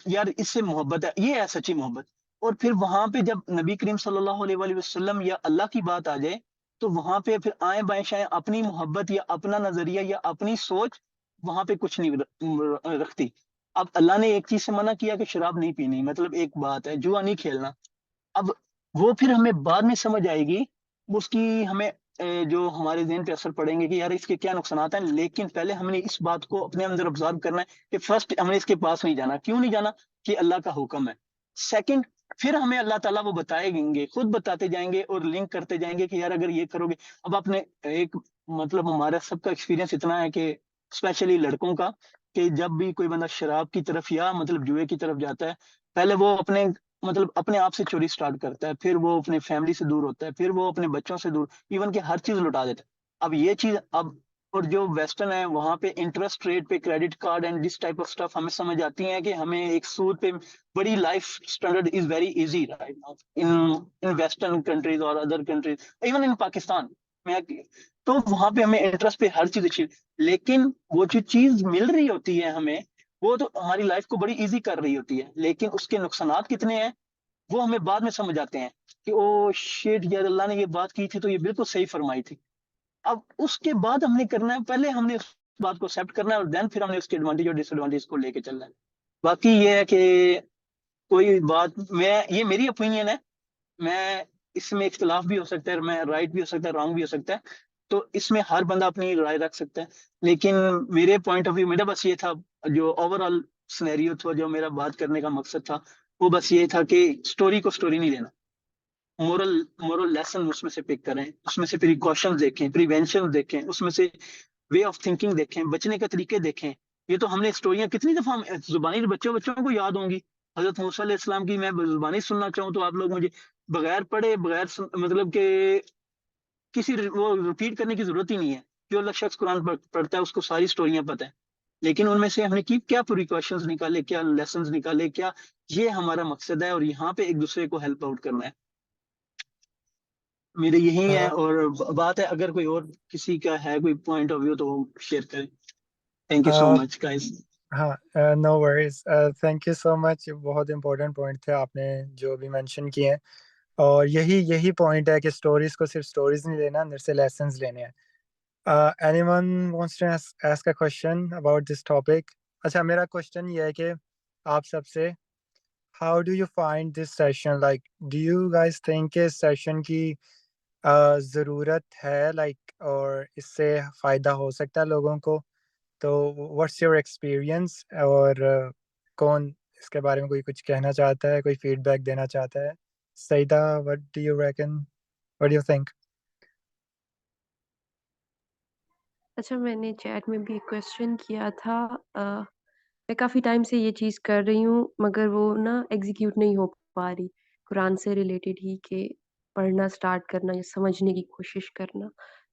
یار اس سے محبت ہے, یہ ہے سچی محبت. اور پھر وہاں پہ جب نبی کریم صلی اللہ علیہ وآلہ وسلم یا اللہ کی بات آ جائے تو وہاں پہ پھر آئیں بائیں شائیں اپنی محبت یا اپنا نظریہ یا اپنی سوچ وہاں پہ کچھ نہیں رکھتی. اب اللہ نے ایک چیز سے منع کیا کہ شراب نہیں پینی, مطلب ایک بات ہے جوا نہیں کھیلنا. اب وہ پھر ہمیں بعد میں سمجھ آئے گی, اس کی ہمیں جو ہمارے ذہن پہ اثر پڑیں گے کہ یار اس کے کیا نقصانات ہیں, لیکن پہلے ہم نے اس بات کو اپنے اندر آبزرو کرنا ہے کہ فرسٹ ہم نے اس کے پاس نہیں جانا. کیوں نہیں جانا؟ کہ اللہ کا حکم ہے. سیکنڈ پھر ہمیں اللہ تعالیٰ وہ بتائے گے, خود بتاتے جائیں گے اور لنک کرتے جائیں گے کہ یار اگر یہ کرو گے. اب آپ نے ایک مطلب ہمارا سب کا ایکسپیرینس اتنا ہے کہ اسپیشلی لڑکوں کا کہ جب بھی کوئی بندہ شراب کی طرف یا مطلب جوئے کی طرف جاتا ہے پہلے وہ اپنے آپ سے چوری سٹارٹ کرتا ہے, پھر وہ اپنے فیملی سے دور ہوتا ہے, پھر وہ اپنے بچوں سے دور, ایون کہ ہر چیز لٹا دیتا ہے. اب یہ چیز اور جو ویسٹرن ہے وہاں پہ انٹرسٹ ریٹ پہ credit card and this type of stuff ہمیں سمجھ آتی ہیں کہ ہمیں ایک سود پہ بڑی life standard is very easy right now in western countries اور other countries even in Pakistan میں. تو وہاں پہ ہمیں انٹرسٹ پہ ہر چیز اچھی, لیکن وہ جو چیز مل رہی ہوتی ہے ہمیں وہ تو ہماری لائف کو بڑی ایزی کر رہی ہوتی ہے, لیکن اس کے نقصانات کتنے ہیں وہ ہمیں بعد میں سمجھ آتے ہیں کہ او شیٹ یار اللہ نے یہ بات کی تھی تو یہ بالکل صحیح فرمائی تھی. اب اس کے بعد ہم نے کرنا ہے, پہلے ہم نے اس بات کو ایکسیپٹ کرنا ہے اور دین پھر ہم نے اس کے ایڈوانٹیج اور ڈس ایڈوانٹیج کو لے کے چلنا ہے. باقی یہ ہے کہ کوئی بات یہ میری اوپینین ہے, میں اس میں اختلاف بھی ہو سکتا ہے, میں رائٹ بھی ہو سکتا ہے, رانگ بھی ہو سکتا ہے, تو اس میں ہر بندہ اپنی رائے رکھ سکتا ہے. لیکن میرے پوائنٹ آف ویو میرا بس یہ تھا, جو اوور آل سینیریو تھا, جو میرا بات کرنے کا مقصد تھا وہ بس یہ تھا کہ سٹوری کو سٹوری نہیں لینا, مورل لیسن اس میں سے پک کریں, اس میں سے پریکاشن دیکھیں, پریونشن دیکھیں, اس میں سے وے آف تھنکنگ دیکھیں, بچنے کے طریقے دیکھیں. یہ تو ہم نے اسٹوریاں کتنی دفعہ زبانی بچوں کو یاد ہوں گی. حضرت موسیٰ علیہ السلام کی میں زبانی سننا چاہوں تو آپ لوگ مجھے بغیر پڑھے مطلب کہ کسی وہ ریپیٹ کرنے کی ضرورت ہی نہیں ہے. جو شخص قرآن پڑھتا ہے اس کو ساری اسٹوریاں پتہ ہیں, لیکن ان میں سے ہم نے کیا پریکاشنز نکالے, کیا لیسنز نکالے, کیا یہ ہمارا مقصد ہے, اور یہاں پہ ایک دوسرے کو ہیلپ آؤٹ کرنا ہے. میرے یہی ہے, اور بات ہے اگر کوئی اور کسی کا ہے کوئی پوائنٹ آف ویو تو وہ شیئر کریں. Thank you so much guys. ہاں نو ورز, تھینک یو سو مچ. بہت امپورٹنٹ پوائنٹ تھے آپ نے جو بھی مینشن کیے ہیں, اور یہی پوائنٹ ہے کہ اسٹوریز کو صرف اسٹوریز نہیں لینا, اندر سے لیسنز لینے ہیں. anyone wants to ask a question about this topic? اچھا, میرا کوشچن یہ ہے کہ آپ سب سے, how do you find this session? Like, do you guys think کہ سیشن کی ضرورت ہے like, اور اس سے فائدہ ہو سکتا ہے لوگوں کو؟ تو واٹس یور ایکسپیرئنس, اور کون اس کے بارے میں کوئی کچھ کہنا چاہتا ہے, کوئی فیڈ بیک دینا چاہتا ہے؟ Saeeda, what do you reckon? What do you think? اچھا، میں نے چیٹ میں بھی ایک کویسچن کیا تھا. میں کافی ٹائم سے یہ چیز کر رہی ہوں مگر وہ نا ایگزیکیوٹ نہیں ہو پا رہی. قرآن سے ریلیٹڈ ہی کہ پڑھنا سٹارٹ کرنا یا سمجھنے کی کوشش کرنا.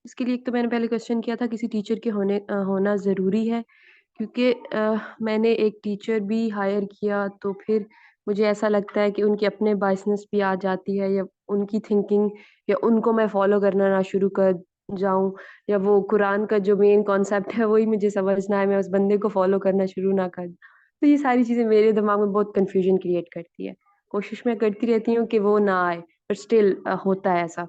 اس کے لیے ایک تو میں نے پہلے کویسچن کیا تھا کسی ٹیچر کے ہونا ضروری ہے، کیونکہ میں نے ایک ٹیچر بھی ہائر کیا تو پھر مجھے ایسا لگتا ہے کہ ان کی اپنے بائسنس بھی آ جاتی ہے، یا ان کی تھنکنگ، یا ان کو میں فالو کرنا نہ شروع کر جاؤں، یا وہ قرآن کا جو مین کانسیپٹ ہے وہی مجھے سمجھنا ہے، میں اس بندے کو فالو کرنا شروع نہ کر دوں۔ تو یہ ساری چیزیں میرے دماغ میں بہت کنفیوژن کریٹ کرتی ہے۔ کوشش میں کرتی رہتی ہوں کہ وہ نہ آئے، بٹ اسٹل ہوتا ہے ایسا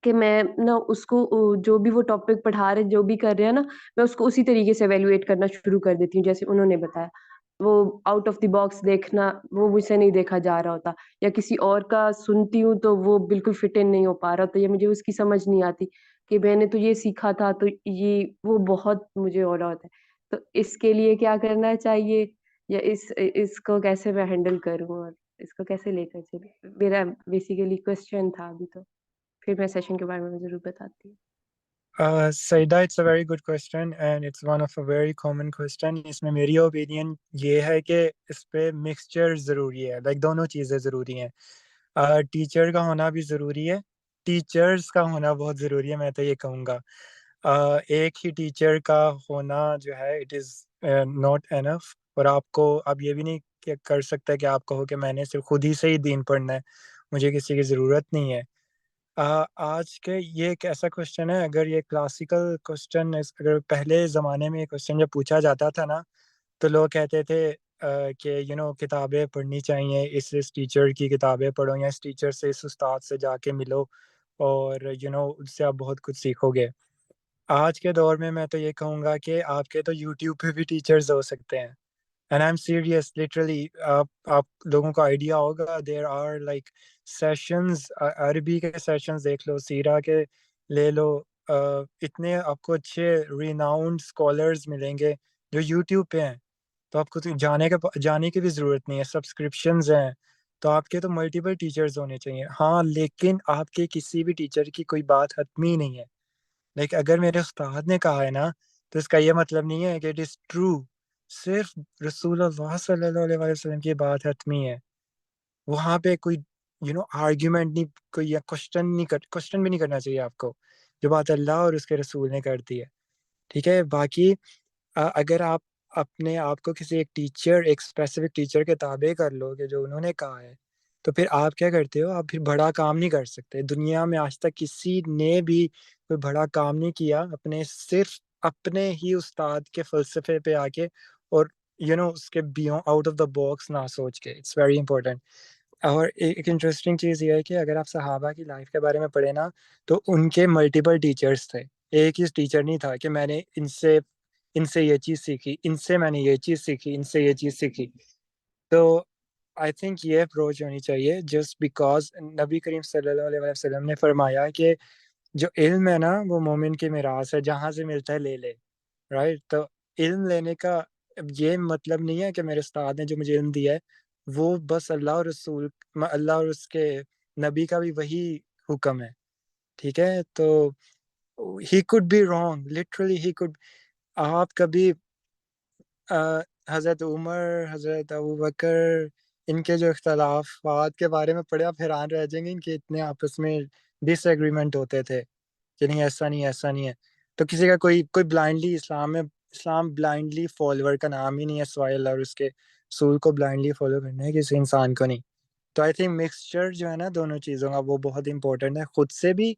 کہ میں نا اس کو جو بھی وہ ٹاپک پڑھا رہے، جو بھی کر رہے ہیں نا، میں اس کو اسی طریقے سے ایویلویٹ کرنا شروع کر دیتی ہوں جیسے انہوں نے بتایا۔ وہ آؤٹ آف دی باکس دیکھنا وہ مجھ سے نہیں دیکھا جا رہا ہوتا، یا کسی اور کا سنتی ہوں تو وہ بالکل فٹ ان نہیں ہو پا رہا ہوتا، یا مجھے اس کی سمجھ نہیں آتی کہ میں نے تو یہ سیکھا تھا، تو یہ وہ بہت مجھے ہو رہا ہوتا ہے۔ تو اس کے لیے کیا کرنا چاہیے، یا اس کو کیسے میں ہینڈل کروں، اور اس کو کیسے لے کر چلوں؟ میرا بیسیکلی کوشچن تھا ابھی تو، پھر میں سیشن کے بارے میں ضرور بتاتی ہوں۔ Saida, it's a very good question and it's one of a very common question. اس میں میری اوپینین یہ ہے کہ اس پہ مکسچر ضروری ہے، لائک دونوں چیزیں ضروری ہیں۔ ٹیچر کا ہونا بھی ضروری ہے، ٹیچرز کا ہونا بہت ضروری ہے، میں تو یہ کہوں گا۔ ایک ہی ٹیچر کا ہونا جو ہے اٹ از ناٹ انف، اور آپ یہ بھی نہیں کر سکتے کہ آپ کہو کہ میں نے صرف خود ہی سے ہی دین پڑھنا ہے، مجھے کسی کی ضرورت نہیں ہے۔ آج کے یہ ایک ایسا کوشچن ہے، اگر یہ کلاسیکل کوشچن، اگر پہلے زمانے میں یہ کوشچن جب پوچھا جاتا تھا نا، تو لوگ کہتے تھے کہ کتابیں پڑھنی چاہیے، اس ٹیچر کی کتابیں پڑھو، یا اس ٹیچر سے، اس استاد سے جا کے ملو، اور اس سے آپ بہت کچھ سیکھو گے۔ آج کے دور میں میں تو یہ کہوں گا کہ آپ کے تو یوٹیوب پہ بھی ٹیچرز ہو سکتے ہیں، and I am serious literally. آپ لوگوں کو آئیڈیا ہوگا، دیر آر لائک سیشنز، عربی کے سیشنز دیکھ لو، سیرہ کے لے لو، اتنے آپ کو اچھے ریناؤنڈ اسکالرز ملیں گے جو یوٹیوب پہ ہیں، تو آپ کو جانے کی بھی ضرورت نہیں ہے، سبسکرپشنز ہیں، تو آپ کے تو ملٹیپل ٹیچرز ہونے چاہیے۔ ہاں، لیکن آپ کے کسی بھی ٹیچر کی کوئی بات حتمی نہیں ہے، لیکن اگر میرے استاد نے کہا ہے نا، تو اس کا یہ مطلب نہیں ہے کہ اٹ از ٹرو، صرف رسول اللہ صلی اللہ علیہ وسلم کی بات حتمی ہے۔ وہاں پہ کوئی آرگیومنٹ نہیں، کوئی کوشچن بھی نہیں کرنا چاہیے آپ کو، جو بات اللہ اور اس کے رسول نے کر دی ہے، ٹھیک ہے۔ باقی اگر آپ اپنے آپ کو کسی ایک اسپیسیفک ٹیچر کے تابع کر لو کہ جو انہوں نے کہا ہے، تو پھر آپ کیا کرتے ہو، آپ پھر بڑا کام نہیں کر سکتے۔ دنیا میں آج تک کسی نے بھی کوئی بڑا کام نہیں کیا صرف اپنے ہی استاد کے فلسفے پہ آ کے، اور اس کے آؤٹ آف دا باکس نہ سوچ کے۔ It's very important. اور ایک انٹرسٹنگ چیز یہ ہے کہ اگر آپ صحابہ کی لائف کے بارے میں پڑھیں نا، تو ان کے ملٹیپل ٹیچرز تھے، ایک ہی ٹیچر نہیں تھا کہ میں نے ان سے یہ چیز سیکھی، ان سے میں نے یہ چیز سیکھی، ان سے یہ چیز سیکھی۔ تو آئی تھنک یہ اپروچ ہونی چاہیے، جسٹ بیکاز نبی کریم صلی اللہ علیہ وسلم نے فرمایا کہ جو علم ہے نا وہ مومن کی میراث ہے، جہاں سے ملتا ہے لے لے، رائٹ؟ تو علم لینے کا یہ مطلب نہیں ہے کہ میرے استاد نے جو مجھے علم دیا ہے وہ بس اللہ اور اس کے نبی کا بھی وہی حکم ہے، ٹھیک ہے۔ تو ہی could be wrong, literally he could۔ آپ کبھی حضرت عمر، حضرت ابوبکر، ان کے جو اختلافات کے بارے میں پڑھے، آپ حیران رہ جائیں گے ان کے اتنے آپس میں ڈس ایگریمنٹ ہوتے تھے کہ نہیں ایسا نہیں، ایسا نہیں ہے۔ تو کسی کا کوئی بلائنڈلی اسلام بلائنڈلی فالوور کا نام ہی نہیں ہے، سوائے اللہ اور اس کے رسول کو بلائنڈلی فالو کرنا ہے، کسی انسان کو نہیں۔ تو آئی تھنک مکسچر جو ہے نا دونوں چیزوں کا، وہ بہت امپورٹنٹ ہے۔ خود سے بھی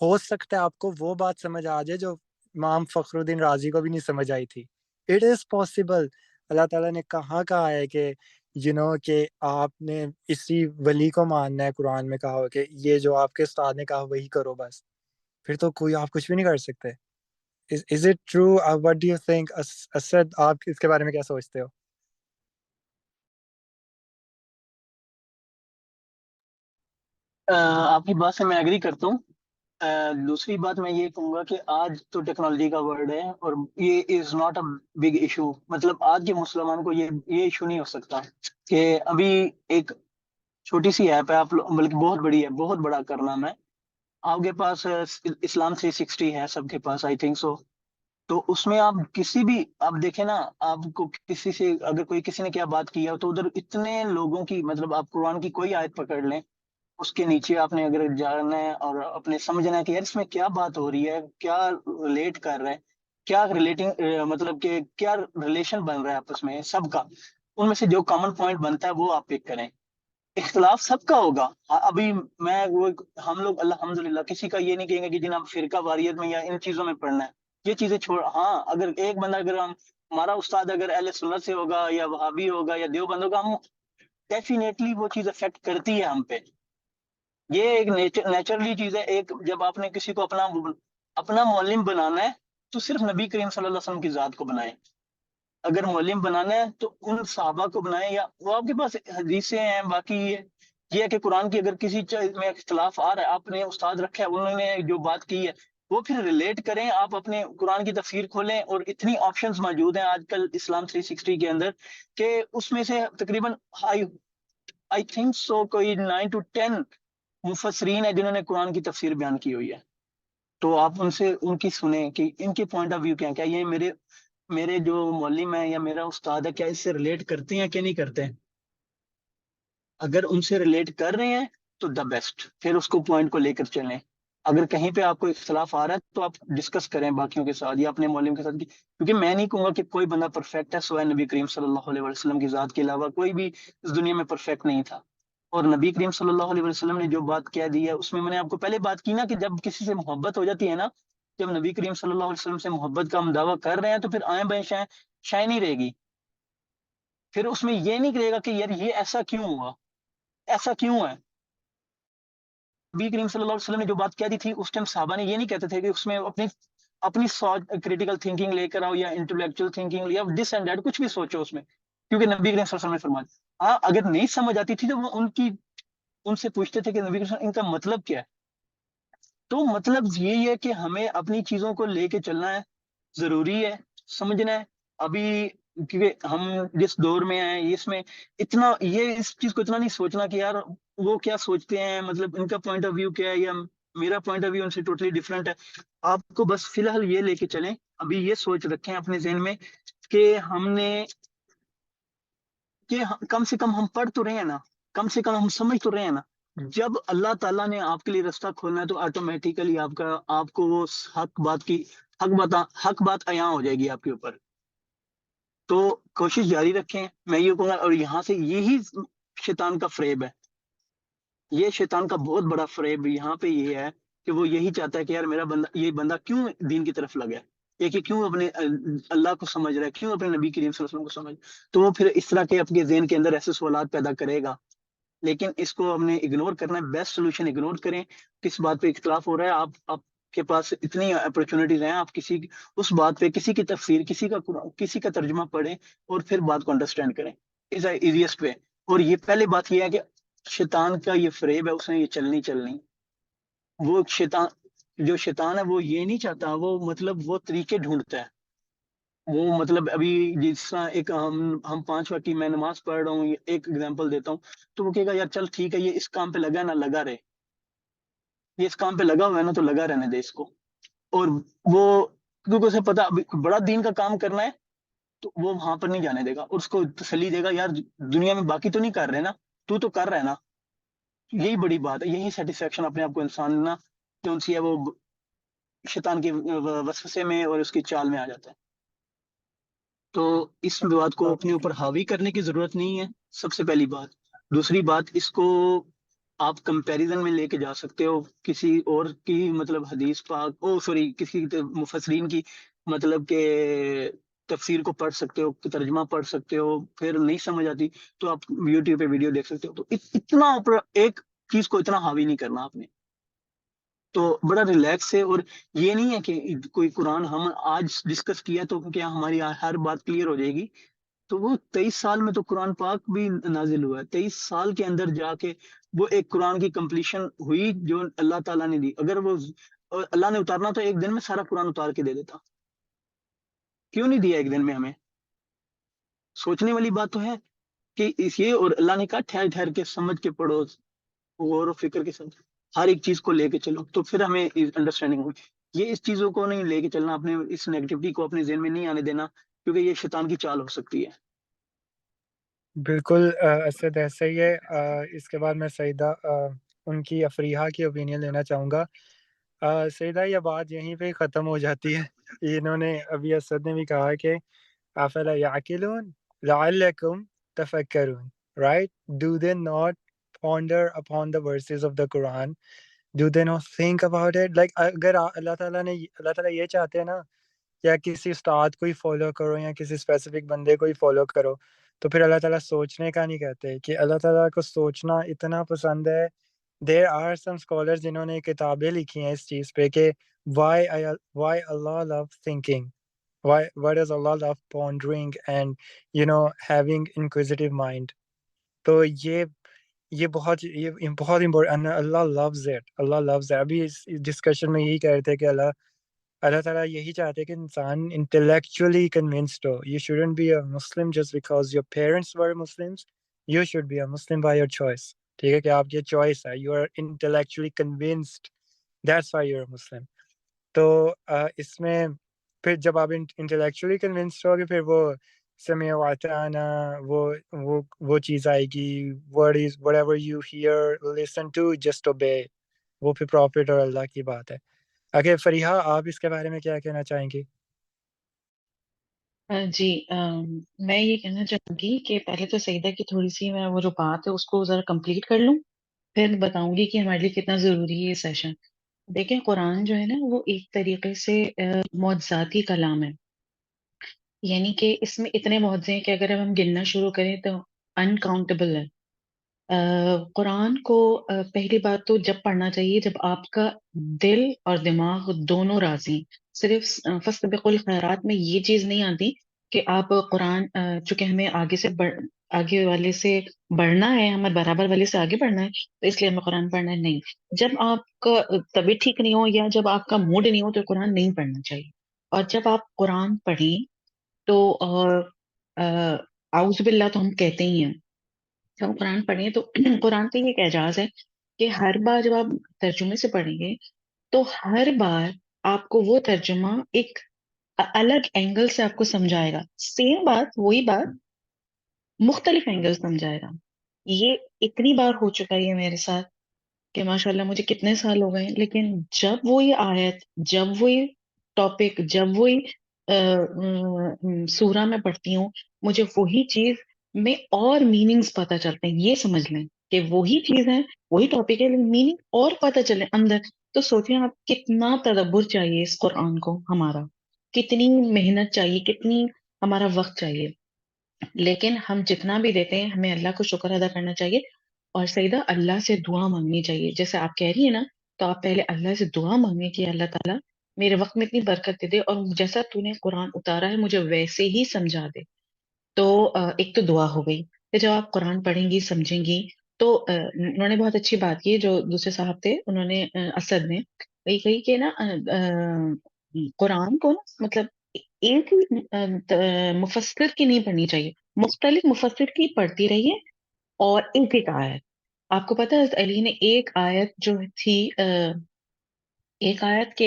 ہو سکتا ہے آپ کو وہ بات سمجھ آ جائے جو امام فخر الدین رازی کو بھی نہیں سمجھ آئی تھی، اٹ از پاسبل۔ اللہ تعالیٰ نے کہا ہے کہ کہ آپ نے اسی ولی کو ماننا ہے، قرآن میں کہا ہو کہ یہ جو آپ کے استاد نے کہا وہی کرو بس، پھر تو کوئی آپ کچھ بھی نہیں کر سکتے۔ Is it true? What do you think? Asad, آپ اس کے بارے میں کیا سوچتے ہو؟ آپ کی بات سے میں ایگری کرتا ہوں۔ دوسری بات میں یہ کہوں گا کہ آج تو ٹیکنالوجی کا ورلڈ ہے، اور یہ is not a big issue. مطلب آج کے مسلمان کو یہ ایشو نہیں ہو سکتا کہ ابھی ایک چھوٹی سی ایپ ہے، بلکہ بہت بڑی ہے، بہت بڑا کرنا ہے آپ کے پاس، اسلام 360 ہے سب کے پاس، آئی تھنک سو۔ تو اس میں آپ کسی بھی، آپ دیکھیں نا، آپ کو کسی سے اگر کسی نے کیا بات کی ہے، تو ادھر اتنے لوگوں کی، مطلب آپ قرآن کی کوئی آیت پکڑ لیں، اس کے نیچے آپ نے اگر جاننا ہے اور اپنے سمجھنا ہے کہ یار اس میں کیا بات ہو رہی ہے، کیا ریلیٹ کر رہا ہے، کیا ریلیٹنگ، مطلب کہ کیا ریلیشن بن رہا ہے آپس میں سب کا، ان میں سے جو کامن پوائنٹ بنتا ہے وہ آپ پک کریں. اختلاف سب کا ہوگا. ابھی ہم لوگ الحمدللہ کسی کا یہ نہیں کہیں گے کہ جناب فرقہ واریت میں یا ان چیزوں میں پڑھنا ہے, یہ چیزیں چھوڑ. ہاں اگر ایک بندہ ہمارا استاد اگر اہل سنت سے ہوگا یا وہابی ہوگا یا دیوبند ہوگا, ہم ڈیفینیٹلی وہ چیز افیکٹ کرتی ہے ہم پہ. یہ ایک نیچرلی چیز ہے. ایک جب آپ نے کسی کو اپنا معلم بنانا ہے تو صرف نبی کریم صلی اللہ علیہ وسلم کی ذات کو بنائیں. اگر معلم بنانا ہے تو ان صحابہ کو بنائیں, یا وہ آپ کے پاس حدیثیں ہیں. باقی یہ ہے کہ قرآن کی اگر کسی چیز میں اختلاف آ رہا ہے, آپ نے استاد رکھا ہے, انہوں نے جو بات کی ہے وہ پھر ریلیٹ کریں. آپ اپنے قرآن کی تفسیر کھولیں, اور اتنی آپشنز موجود ہیں آج کل اسلام 360 کے اندر کہ اس میں سے تقریباً آئی تھنک سو کوئی 9 to 10 مفسرین ہیں جنہوں نے قرآن کی تفسیر بیان کی ہوئی ہے. تو آپ ان کی سنیں کہ ان کے پوائنٹ آف ویو کیا یہ میرے جو معلم ہے یا میرا استاد ہے کیا اس سے ریلیٹ کرتے ہیں کہ نہیں کرتے ہیں. اگر ان سے ریلیٹ کر رہے ہیں تو دا بیسٹ, پھر اس کو پوائنٹ کو لے کر چلیں. اگر کہیں پہ آپ کو اختلاف آ رہا ہے تو آپ ڈسکس کریں باقیوں کے ساتھ یا اپنے معلم کے ساتھ, کیونکہ میں نہیں کہوں گا کہ کوئی بندہ پرفیکٹ ہے سوائے نبی کریم صلی اللہ علیہ وسلم کی ذات کے علاوہ کوئی بھی اس دنیا میں پرفیکٹ نہیں تھا. اور نبی کریم صلی اللہ علیہ وسلم نے جو بات کہہ دی ہے اس میں نے آپ کو پہلے بات کی نا کہ جب کسی سے محبت ہو جاتی ہے نا, جب نبی کریم صلی اللہ علیہ وسلم سے محبت کا ہم دعویٰ کر رہے ہیں تو پھر آئیں بائیں شائیں نہیں رہے گی. پھر اس میں یہ نہیں کرے گا کہ یار یہ ایسا کیوں ہوا, ایسا کیوں ہے. نبی کریم صلی اللہ علیہ وسلم نے جو بات کہہ دی تھی اس ٹائم صحابہ نے یہ نہیں کہتے تھے کہ اس میں اپنی کریٹیکل تھنکنگ لے کر آؤ یا انٹلیکچوئل تھنکنگ یا دس اینڈ دیٹ کچھ بھی سوچو اس میں, کیونکہ نبی کریم صلی اللہ علیہ وسلم نے فرمایا. ہاں اگر نہیں سمجھ آتی تھی تو وہ ان سے پوچھتے تھے کہ نبی کریم صلی اللہ علیہ وسلم ان کا مطلب کیا ہے. تو مطلب یہی ہے کہ ہمیں اپنی چیزوں کو لے کے چلنا ہے, ضروری ہے سمجھنا ہے. ابھی کیونکہ ہم جس دور میں ہیں اس میں اتنا اس چیز کو اتنا نہیں سوچنا کہ یار وہ کیا سوچتے ہیں, مطلب ان کا پوائنٹ آف ویو کیا ہے یا میرا پوائنٹ آف ویو ان سے ٹوٹلی ڈفرینٹ ہے. آپ کو بس فی الحال یہ لے کے چلیں, ابھی یہ سوچ رکھیں اپنے ذہن میں کہ کم سے کم ہم پڑھ تو رہے ہیں نا, کم سے کم ہم سمجھ تو رہے ہیں نا. جب اللہ تعالیٰ نے آپ کے لیے رستہ کھولنا ہے تو آٹومیٹیکلی آپ کو وہ حق بات عیاں ہو جائے گی آپ کے اوپر. تو کوشش جاری رکھیں, میں یہ کہوں گا. اور یہاں سے یہی شیطان کا فریب ہے, یہ شیطان کا بہت بڑا فریب یہاں پہ یہ ہے کہ وہ یہی چاہتا ہے کہ یار یہ بندہ کیوں دین کی طرف لگا ہے, کہ کیوں اپنے اللہ کو سمجھ رہا ہے, کیوں اپنے نبی کریم صلی اللہ علیہ وسلم کو سمجھ. تو وہ پھر اس طرح کے اپنے ذہن کے اندر ایسے سوالات پیدا کرے گا. لیکن اس کو ہم نے اگنور کرنا ہے. بیسٹ سولوشن اگنور کریں. کس بات پہ اختلاف ہو رہا ہے, آپ کے پاس اتنی اپرچونٹیز ہیں, آپ اس بات پہ کسی کی تفسیر, کسی کا ترجمہ پڑھیں اور پھر بات کو انڈرسٹینڈ کریں. از ایزیسٹ وے. اور یہ پہلے بات یہ ہے کہ شیطان کا یہ فریب ہے, اس نے یہ چلنی وہ شیطان ہے وہ یہ نہیں چاہتا, وہ طریقے ڈھونڈتا ہے. وہ ابھی جس طرح ایک ہم 5 وقت کی میں نماز پڑھ رہا ہوں, ایک ایگزامپل دیتا ہوں, تو وہ کہے گا یار چل ٹھیک ہے, یہ اس کام پہ لگا ہے نا لگا رہے, یہ اس کام پہ لگا ہوا ہے نا تو لگا رہنے دے اس کو. اور وہ کیونکہ اسے پتا بڑا دین کا کام کرنا ہے تو وہ وہاں پر نہیں جانے دے گا, اور اس کو تسلی دے گا یار دنیا میں باقی تو نہیں کر رہے نا, تو کر رہا ہے نا. یہی بڑی بات ہے, یہی سیٹسفیکشن اپنے آپ کو انسان نا کون سی ہے, وہ شیطان کے وسوسے میں اور اس کی چال میں آ جاتا ہے. تو اس بات کو اپنے اوپر حاوی کرنے کی ضرورت نہیں ہے, سب سے پہلی بات. دوسری بات, اس کو آپ کمپیریزن میں لے کے جا سکتے ہو کسی اور کی, حدیث پاک کسی مفسرین کی کہ تفسیر کو پڑھ سکتے ہو, ترجمہ پڑھ سکتے ہو. پھر نہیں سمجھ آتی تو آپ یوٹیوب پہ ویڈیو دیکھ سکتے ہو. تو اتنا ایک چیز کو اتنا حاوی نہیں کرنا آپ نے, تو بڑا ریلیکس ہے. اور یہ نہیں ہے کہ کوئی قرآن ہم آج ڈسکس کیا تو کیا ہماری ہر بات کلیئر ہو جائے گی. تو وہ 23 سال میں تو قرآن پاک بھی نازل ہوا ہے, 23 سال کے اندر جا کے وہ ایک قرآن کی کمپلیشن ہوئی جو اللہ تعالیٰ نے دی. اگر وہ اللہ نے اتارنا تو ایک دن میں سارا قرآن اتار کے دے دیتا, کیوں نہیں دیا ایک دن میں ہمیں. سوچنے والی بات تو ہے کہ یہ, اور اللہ نے کہا ٹھہر ٹھہر کے سمجھ کے پڑھو, غور و فکر کے ساتھ ہر ایک چیز کو لے کے چلو, تو پھر ہمیں انڈرسٹینڈنگ ہوگی. یہ اس چیزوں کو نہیں لے کے چلنا, اپنے اس نیگیٹیوٹی کو اپنے ذہن میں نہیں آنے دینا, کیونکہ یہ شیطان کی چال ہو سکتی ہے. بالکل اسد ایسا ہی ہے. اس کے بعد میں سعیدہ ان کی افریحہ کی اوپینین لینا چاہوں گا. سعیدہ یہ بات یہیں پہ ختم ہو جاتی ہے. انہوں نے ابھی اسد نے بھی کہا کہ افلا یعقلون لعلکم يتفكرون, right? Do they not ponder upon the verses of the Quran? Do they not think about it? Like اگر اللہ تعالیٰ یہ چاہتے ہیں نا یا کسی استاد کو ہی فالو کرو یا کسی اسپیسیفک بندے کو ہی فالو کرو, تو پھر اللہ تعالیٰ سوچنے کا نہیں کہتے کہ اللہ تعالیٰ کو سوچنا اتنا پسند ہے. There are some scholars جنہوں نے کتابیں لکھی ہیں اس چیز پہ کہ why Allah loves thinking, why does Allah love pondering and having inquisitive mind. تو یہ بہت important, Allah loves it, Allah loves it. ابھی اس ڈسکشن میں یہی کہہ رہے تھے کہ اللہ تعالیٰ یہی چاہتے ہیں کہ انسان انٹلیکچولی کنونسڈ ہو. You shouldn't be a Muslim just because your parents were Muslims, you should be a Muslim by your choice. ٹھیک ہے کہ آپ کی چوائس ہے, you are intellectually convinced, that's why you are Muslim. تو اس میں پھر جب آپ انٹلیکچولی کنونسڈ ہوگے پھر وہ سمع و اطعنا وہ چیز آئے گی, whatever you hear, listen to, just obey. وہ پھر پروفٹ اور اللہ کی بات ہے. اگر فریحہ آپ اس کے بارے میں کیا کہنا چاہیں گی؟ جی میں یہ کہنا چاہوں گی کہ پہلے تو سیدہ کی تھوڑی سی میں وہ جو بات ہے اس کو ذرا کمپلیٹ کر لوں, پھر بتاؤں گی کہ ہمارے لیے کتنا ضروری ہے یہ سیشن. دیکھیں قرآن جو ہے نا وہ ایک طریقے سے معجزاتی کلام ہے, یعنی کہ اس میں اتنے معجزے ہیں کہ اگر ہم گننا شروع کریں تو انکاؤنٹیبل ہے. قرآن کو پہلی بات تو جب پڑھنا چاہیے جب آپ کا دل اور دماغ دونوں راضی. صرف فاستبقوا الخیرات میں یہ چیز نہیں آتی کہ آپ قرآن چونکہ ہمیں آگے والے سے بڑھنا ہے, ہمیں برابر والے سے آگے بڑھنا ہے تو اس لیے ہمیں قرآن پڑھنا ہے. نہیں, جب آپ کا طبیعت ٹھیک نہیں ہو یا جب آپ کا موڈ نہیں ہو تو قرآن نہیں پڑھنا چاہیے. اور جب آپ قرآن پڑھیں تو اعوذ باللہ تو ہم کہتے ہی ہیں. جب ہم قرآن پڑھیں تو قرآن کا یہ ایک اعجاز ہے کہ ہر بار جب آپ ترجمے سے پڑھیں گے تو ہر بار آپ کو وہ ترجمہ ایک الگ اینگل سے آپ کو سمجھائے گا. سیم بات وہی بات مختلف اینگل سمجھائے گا. یہ اتنی بار ہو چکا ہے میرے ساتھ کہ ماشاءاللہ مجھے کتنے سال ہو گئے, لیکن جب وہی آیت, جب وہی ٹاپک, جب وہی سورہ میں پڑھتی ہوں مجھے وہی چیز میں اور میننگز پتہ چلتے ہیں. یہ سمجھ لیں کہ وہی چیز ہے, وہی ٹاپک ہے, لیکن میننگ اور پتہ چلے اندر. تو سوچیں آپ کتنا تدبر چاہیے اس قرآن کو, ہمارا کتنی محنت چاہیے, کتنی ہمارا وقت چاہیے. لیکن ہم جتنا بھی دیتے ہیں ہمیں اللہ کو شکر ادا کرنا چاہیے اور سیدہ اللہ سے دعا مانگنی چاہیے. جیسے آپ کہہ رہی ہیں نا, تو آپ پہلے اللہ سے دعا مانگیں کہ اللہ تعالیٰ میرے وقت میں اتنی برکت دے دے اور جیسا تو نے قرآن اتارا ہے مجھے ویسے ہی سمجھا دے. تو ایک تو دعا ہو گئی. پھر جب آپ قرآن پڑھیں گی سمجھیں گی تو انہوں نے بہت اچھی بات کی, جو دوسرے صاحب تھے انہوں نے اسد نے وہی کہی کہ نا قرآن کو نا مطلب ایک مفسر کی نہیں پڑھنی چاہیے, مختلف مفسر کی پڑھتی رہیے اور ایک ایک آیت. آپ کو پتہ ہے علی نے ایک آیت جو تھی ایک آیت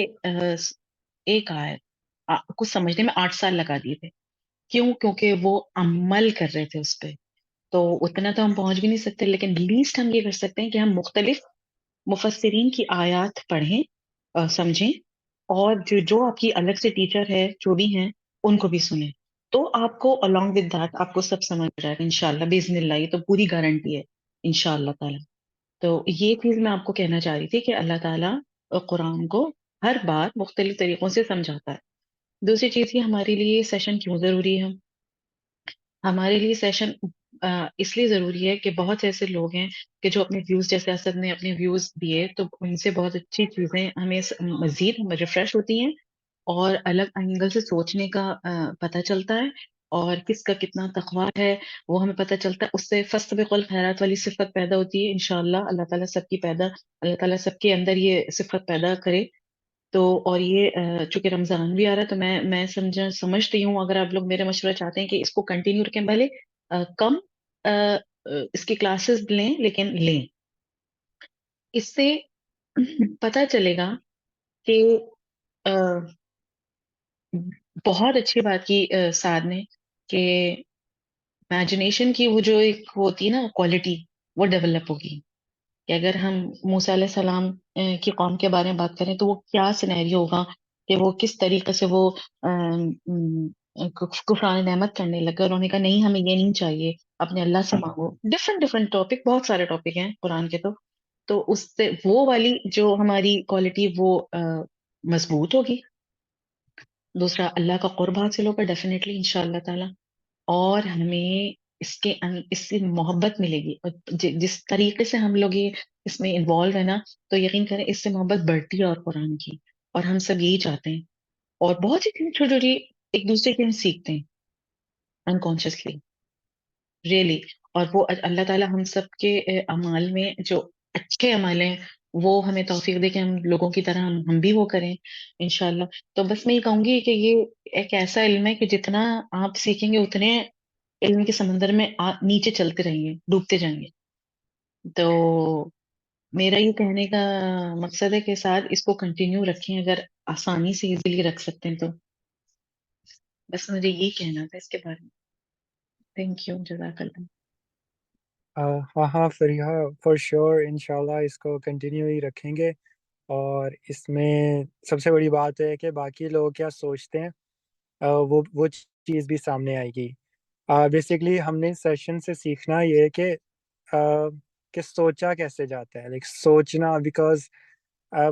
کو سمجھنے میں 8 سال لگا دیے تھے. کیوں؟ کیونکہ وہ عمل کر رہے تھے اس پہ. تو اتنا تو ہم پہنچ بھی نہیں سکتے, لیکن لیسٹ ہم یہ کر سکتے ہیں کہ ہم مختلف مفسرین کی آیات پڑھیں, سمجھیں, اور جو آپ کی الگ سے ٹیچر ہے جو بھی ہیں ان کو بھی سنیں. تو آپ کو along with that آپ کو سب سمجھ جائے گا انشاءاللہ باذن اللہ. یہ تو پوری گارنٹی ہے انشاءاللہ تعالی. تو یہ چیز میں آپ کو کہنا چاہ رہی تھی کہ اللہ تعالیٰ قرآن کو ہر بات مختلف طریقوں سے سمجھاتا ہے. دوسری چیز یہ ہمارے لیے سیشن کیوں ضروری ہے؟ ہمارے لیے سیشن اس لیے ضروری ہے کہ بہت سے ایسے لوگ ہیں کہ جو اپنے ویوز, جیسے اسد نے اپنے ویوز دیے, تو ان سے بہت اچھی چیزیں ہمیں مزید ریفریش ہوتی ہیں اور الگ اینگل سے سوچنے کا پتہ چلتا ہے, اور کس کا کتنا تقویٰ ہے وہ ہمیں پتہ چلتا ہے. اس سے فاستبقوا الخیرات والی صفت پیدا ہوتی ہے انشاءاللہ. اللہ تعالیٰ سب کے اندر یہ صفت پیدا کرے. تو اور یہ چونکہ رمضان بھی آ رہا ہے تو میں سمجھتی ہوں اگر آپ لوگ میرا مشورہ چاہتے ہیں کہ اس کو کنٹینیو رکھیں, بھلے کم اس کی کلاسز لیں لیکن لیں. اس سے پتہ چلے گا کہ بہت اچھی بات کی سعد نے کہ امیجنیشن کی وہ جو ایک ہوتی ہے نا کوالٹی, وہ ڈیولپ ہوگی. کہ اگر ہم موسیٰ علیہ السلام کی قوم کے بارے میں بات کریں تو وہ کیا سینیریو ہوگا, کہ وہ کس طریقے سے وہ کفران نعمت کرنے لگا. انہوں نے کہا نہیں ہمیں یہ نہیں چاہیے, اپنے اللہ سے مانگو. ڈفرینٹ ٹاپک, بہت سارے ٹاپک ہیں قرآن کے. تو اس سے وہ والی جو ہماری کوالٹی وہ مضبوط ہوگی. دوسرا اللہ کا قرب حاصل ہوگا ڈیفینیٹلی انشاءاللہ تعالی, اور ہمیں اس سے محبت ملے گی. اور جس طریقے سے ہم لوگ یہ اس میں انوالو ہے نا, تو یقین کریں اس سے محبت بڑھتی ہے اور قرآن کی, اور ہم سب یہی چاہتے ہیں. اور بہت سی چھوٹی چھوٹی ایک دوسرے کے ہم سیکھتے ہیں انکانشیسلی ریئلی. اور وہ اللہ تعالیٰ ہم سب کے اعمال میں جو اچھے اعمال ہیں وہ ہمیں توفیق دے کہ ہم لوگوں کی طرح ہم بھی وہ کریں انشاءاللہ. تو بس میں یہ کہوں گی کہ یہ ایک ایسا علم ہے کہ جتنا آپ سیکھیں گے اتنے علم کے سمندر میں آپ نیچے چلتے رہیں گے, ڈوبتے جائیں گے. تو میرا یہ کہنے کا مقصد ہے کہ ساتھ اس کو کنٹینیو رکھیں, اگر آسانی سے ایزیلی رکھ سکتے ہیں تو. بس مجھے یہی کہنا تھا اس کے بارے میں. تھینک یو, جزاک اللہ. ہاں فریحہ, فار شیور انشاءاللہ اس کو کنٹینیو ہی رکھیں گے. اور اس میں سب سے بڑی بات ہے کہ باقی لوگ کیا سوچتے ہیں وہ چیز بھی سامنے آئے گی. بیسیکلی ہم نے سیشن سے سیکھنا یہ ہے کہ سوچا کیسے جاتا ہے, لائک سوچنا. بیکاز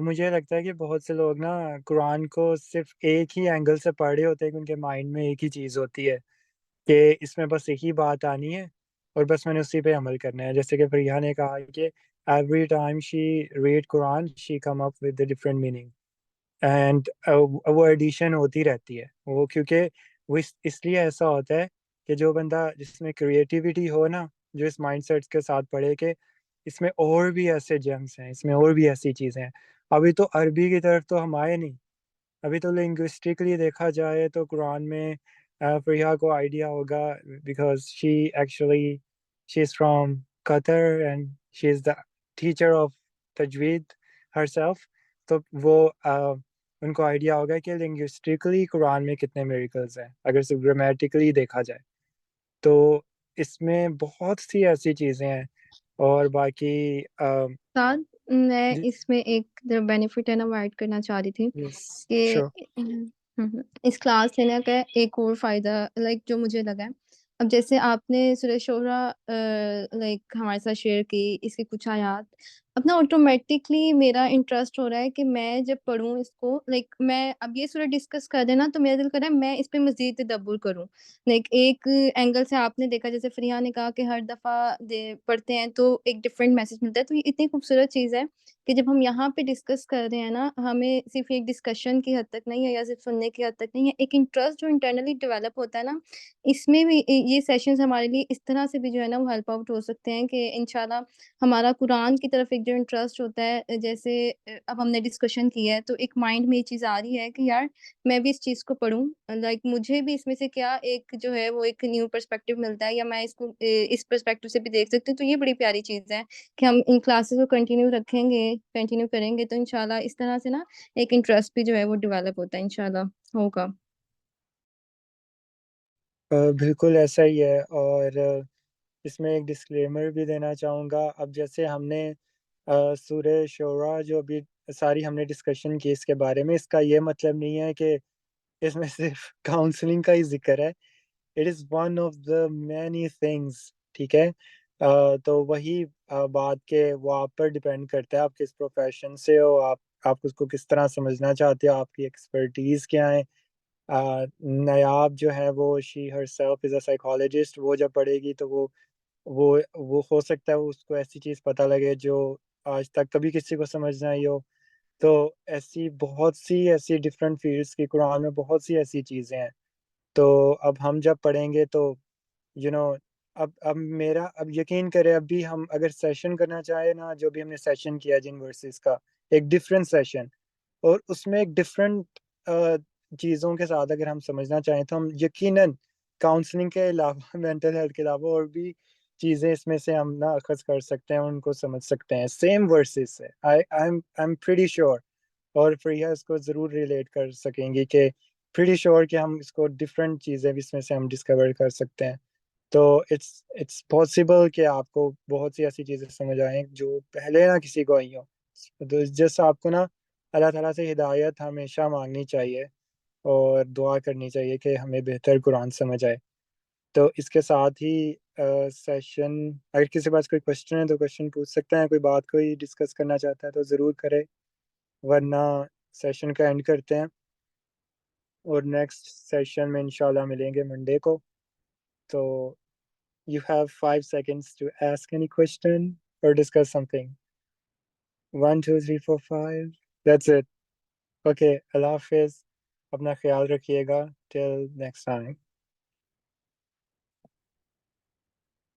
مجھے لگتا ہے کہ بہت سے لوگ نا قرآن کو صرف ایک ہی اینگل سے پڑھ رہے ہوتے ہیں کہ ان کے مائنڈ میں ایک ہی چیز ہوتی ہے کہ اس میں بس ایک ہی بات آنی ہے اور بس میں نے اسی پہ عمل کرنا ہے. جیسے کہ فریحہ نے کہا کہ every time she read Quran she come up with different meaning, and وہ ایڈیشن ہوتی رہتی ہے. وہ کیونکہ وہ اس لیے ایسا ہوتا ہے کہ جو بندہ جس میں کریٹیوٹی ہو نا, جو اس مائنڈ سیٹ کے ساتھ پڑھے کہ اس میں اور بھی ایسے جیمز ہیں, اس میں اور بھی ایسی چیزیں ہیں. ابھی تو عربی کی طرف تو ہم آئے نہیں, ابھی تو لنگوسٹکلی دیکھا جائے تو قرآن میں فریحہ کو آئیڈیا ہوگا because she is from Qatar and she is the teacher of تجوید ہر سیلف. تو وہ ان کو آئیڈیا ہوگا کہ لنگوسٹکلی قرآن میں کتنے میریکلز ہیں اگر صرف گرامیٹیکلی دیکھا جائے. تو اس میں بہت سی ایسی چیزیں ہیں. اور باقی ساتھ میں اس میں ایک بینیفٹ ہے نا وہ ایڈ کرنا چاہ رہی تھی کہ اس کلاس لینے کا ایک اور فائدہ لائک جو مجھے لگا ہے, اب جیسے آپ نے سورہ شعراء لائک ہمارے ساتھ شیئر کی اس کی کچھ آیات, اب نا آٹومیٹکلی میرا انٹرسٹ ہو رہا ہے کہ میں جب پڑھوں اس کو, لائک میں اب یہ سورہ ڈسکس کر دینا تو میرا دل کر رہا ہے میں اس پہ مزید تدبر کروں. لائک ایک اینگل سے آپ نے دیکھا جیسے فریحہ نے کہا کہ ہر دفعہ پڑھتے ہیں تو ایک ڈفرینٹ میسج ملتا ہے, تو یہ اتنی خوبصورت چیز ہے کہ جب ہم یہاں پہ ڈسکس کر رہے ہیں نا, ہمیں صرف ایک ڈسکشن کی حد تک نہیں ہے یا صرف سننے کی حد تک نہیں ہے, ایک انٹرسٹ جو انٹرنلی ڈیولپ ہوتا ہے نا, اس میں بھی یہ سیشنز ہمارے لیے اس طرح سے بھی جو ہے نا وہ ہیلپ آؤٹ ہو سکتے ہیں کہ انشاءاللہ ہمارا قرآن کی طرف ایک جو انٹرسٹ ہوتا ہے, جیسے اب ہم نے ڈسکشن کی ہے تو ایک مائنڈ میں یہ چیز آ رہی ہے کہ یار میں بھی اس چیز کو پڑھوں, لائک مجھے بھی اس میں سے کیا ایک جو ہے وہ ایک نیو پرسپیکٹیو ملتا ہے یا میں اس کو اس پرسپیکٹیو سے بھی دیکھ سکتی ہوں. تو یہ بڑی پیاری چیز ہے کہ ہم ان کلاسز کو کنٹینیو رکھیں گے, کنٹینیو کریں گے تو انشاءاللہ اس طرح سے نا ایک انٹرسٹ بھی جو ہے وہ ڈیولپ ہوتا ہے, انشاءاللہ ہوگا. بالکل ایسا ہی ہے. اور اس میں ایک ڈسکلیمر بھی دینا چاہوں گا. اب جیسے ہم نے سورہ شعراء جو ابھی ساری ہم نے ڈسکشن کی اس کے بارے میں, اس کا یہ مطلب نہیں ہے کہ اس میں صرف کاؤنسلنگ کا ہی ذکر ہے. It is one of the many things, ٹھیک ہے. تو وہی بات کہ وہ آپ پر ڈپینڈ کرتا ہے آپ کس پروفیشن سے ہو, آپ اس کو کس طرح سمجھنا چاہتے ہو, آپ کی ایکسپرٹیز کیا ہیں. نیاب جو ہے وہ شی her self is a psychologist, وہ جب پڑھے گی تو وہ ہو سکتا ہے اس کو ایسی چیز پتہ لگے جو آج تک کبھی کسی کو سمجھ نہ آئی ہو. تو ایسی بہت سی ایسی ڈفرینٹ فیلڈس کی قرآن میں بہت سی ایسی چیزیں ہیں. تو اب ہم جب پڑھیں گے تو اب یقین کرے, اب بھی ہم اگر سیشن کرنا چاہیں نا, جو بھی ہم نے سیشن کیا جن ورسز کا ایک ڈفرینٹ سیشن, اور اس میں ایک ڈفرینٹ چیزوں کے ساتھ اگر ہم سمجھنا چاہیں تو ہم یقیناً کاؤنسلنگ کے علاوہ مینٹل ہیلتھ کے علاوہ اور بھی چیزیں اس میں سے ہم نا اخذ کر سکتے ہیں, ان کو سمجھ سکتے ہیں سیم ورسز سے. آئی ایم پریٹی شیور, اور فریحہ اس کو ضرور ریلیٹ کر سکیں گی کہ پریٹی شیور کہ ہم اس کو ڈفرینٹ چیزیں بھی اس میں سے ہم ڈسکور کر سکتے ہیں. تو اٹس پاسبل کہ آپ کو بہت سی ایسی چیزیں سمجھ آئیں جو پہلے نہ کسی کو آئی ہوں. تو جس آپ کو نا اللہ تعالیٰ سے ہدایت ہمیشہ مانگنی چاہیے, اور دعا کرنی چاہیے کہ ہمیں بہتر قرآن سمجھ آئے. تو اس کے ساتھ ہی سیشن اگر کسی کے پاس کوئی کوشچن ہے تو کوشچن پوچھ سکتے ہیں, کوئی بات کوئی ڈسکس کرنا چاہتا ہے تو ضرور کرے, ورنہ سیشن کا اینڈ کرتے ہیں اور نیکسٹ سیشن میں انشاءاللہ ملیں گے منڈے کو. تو you have 5 seconds to ask any question or discuss something. 1 2 3 4 5 that's it. Okay, اللہ حافظ, اپنا خیال رکھیے گا till next time.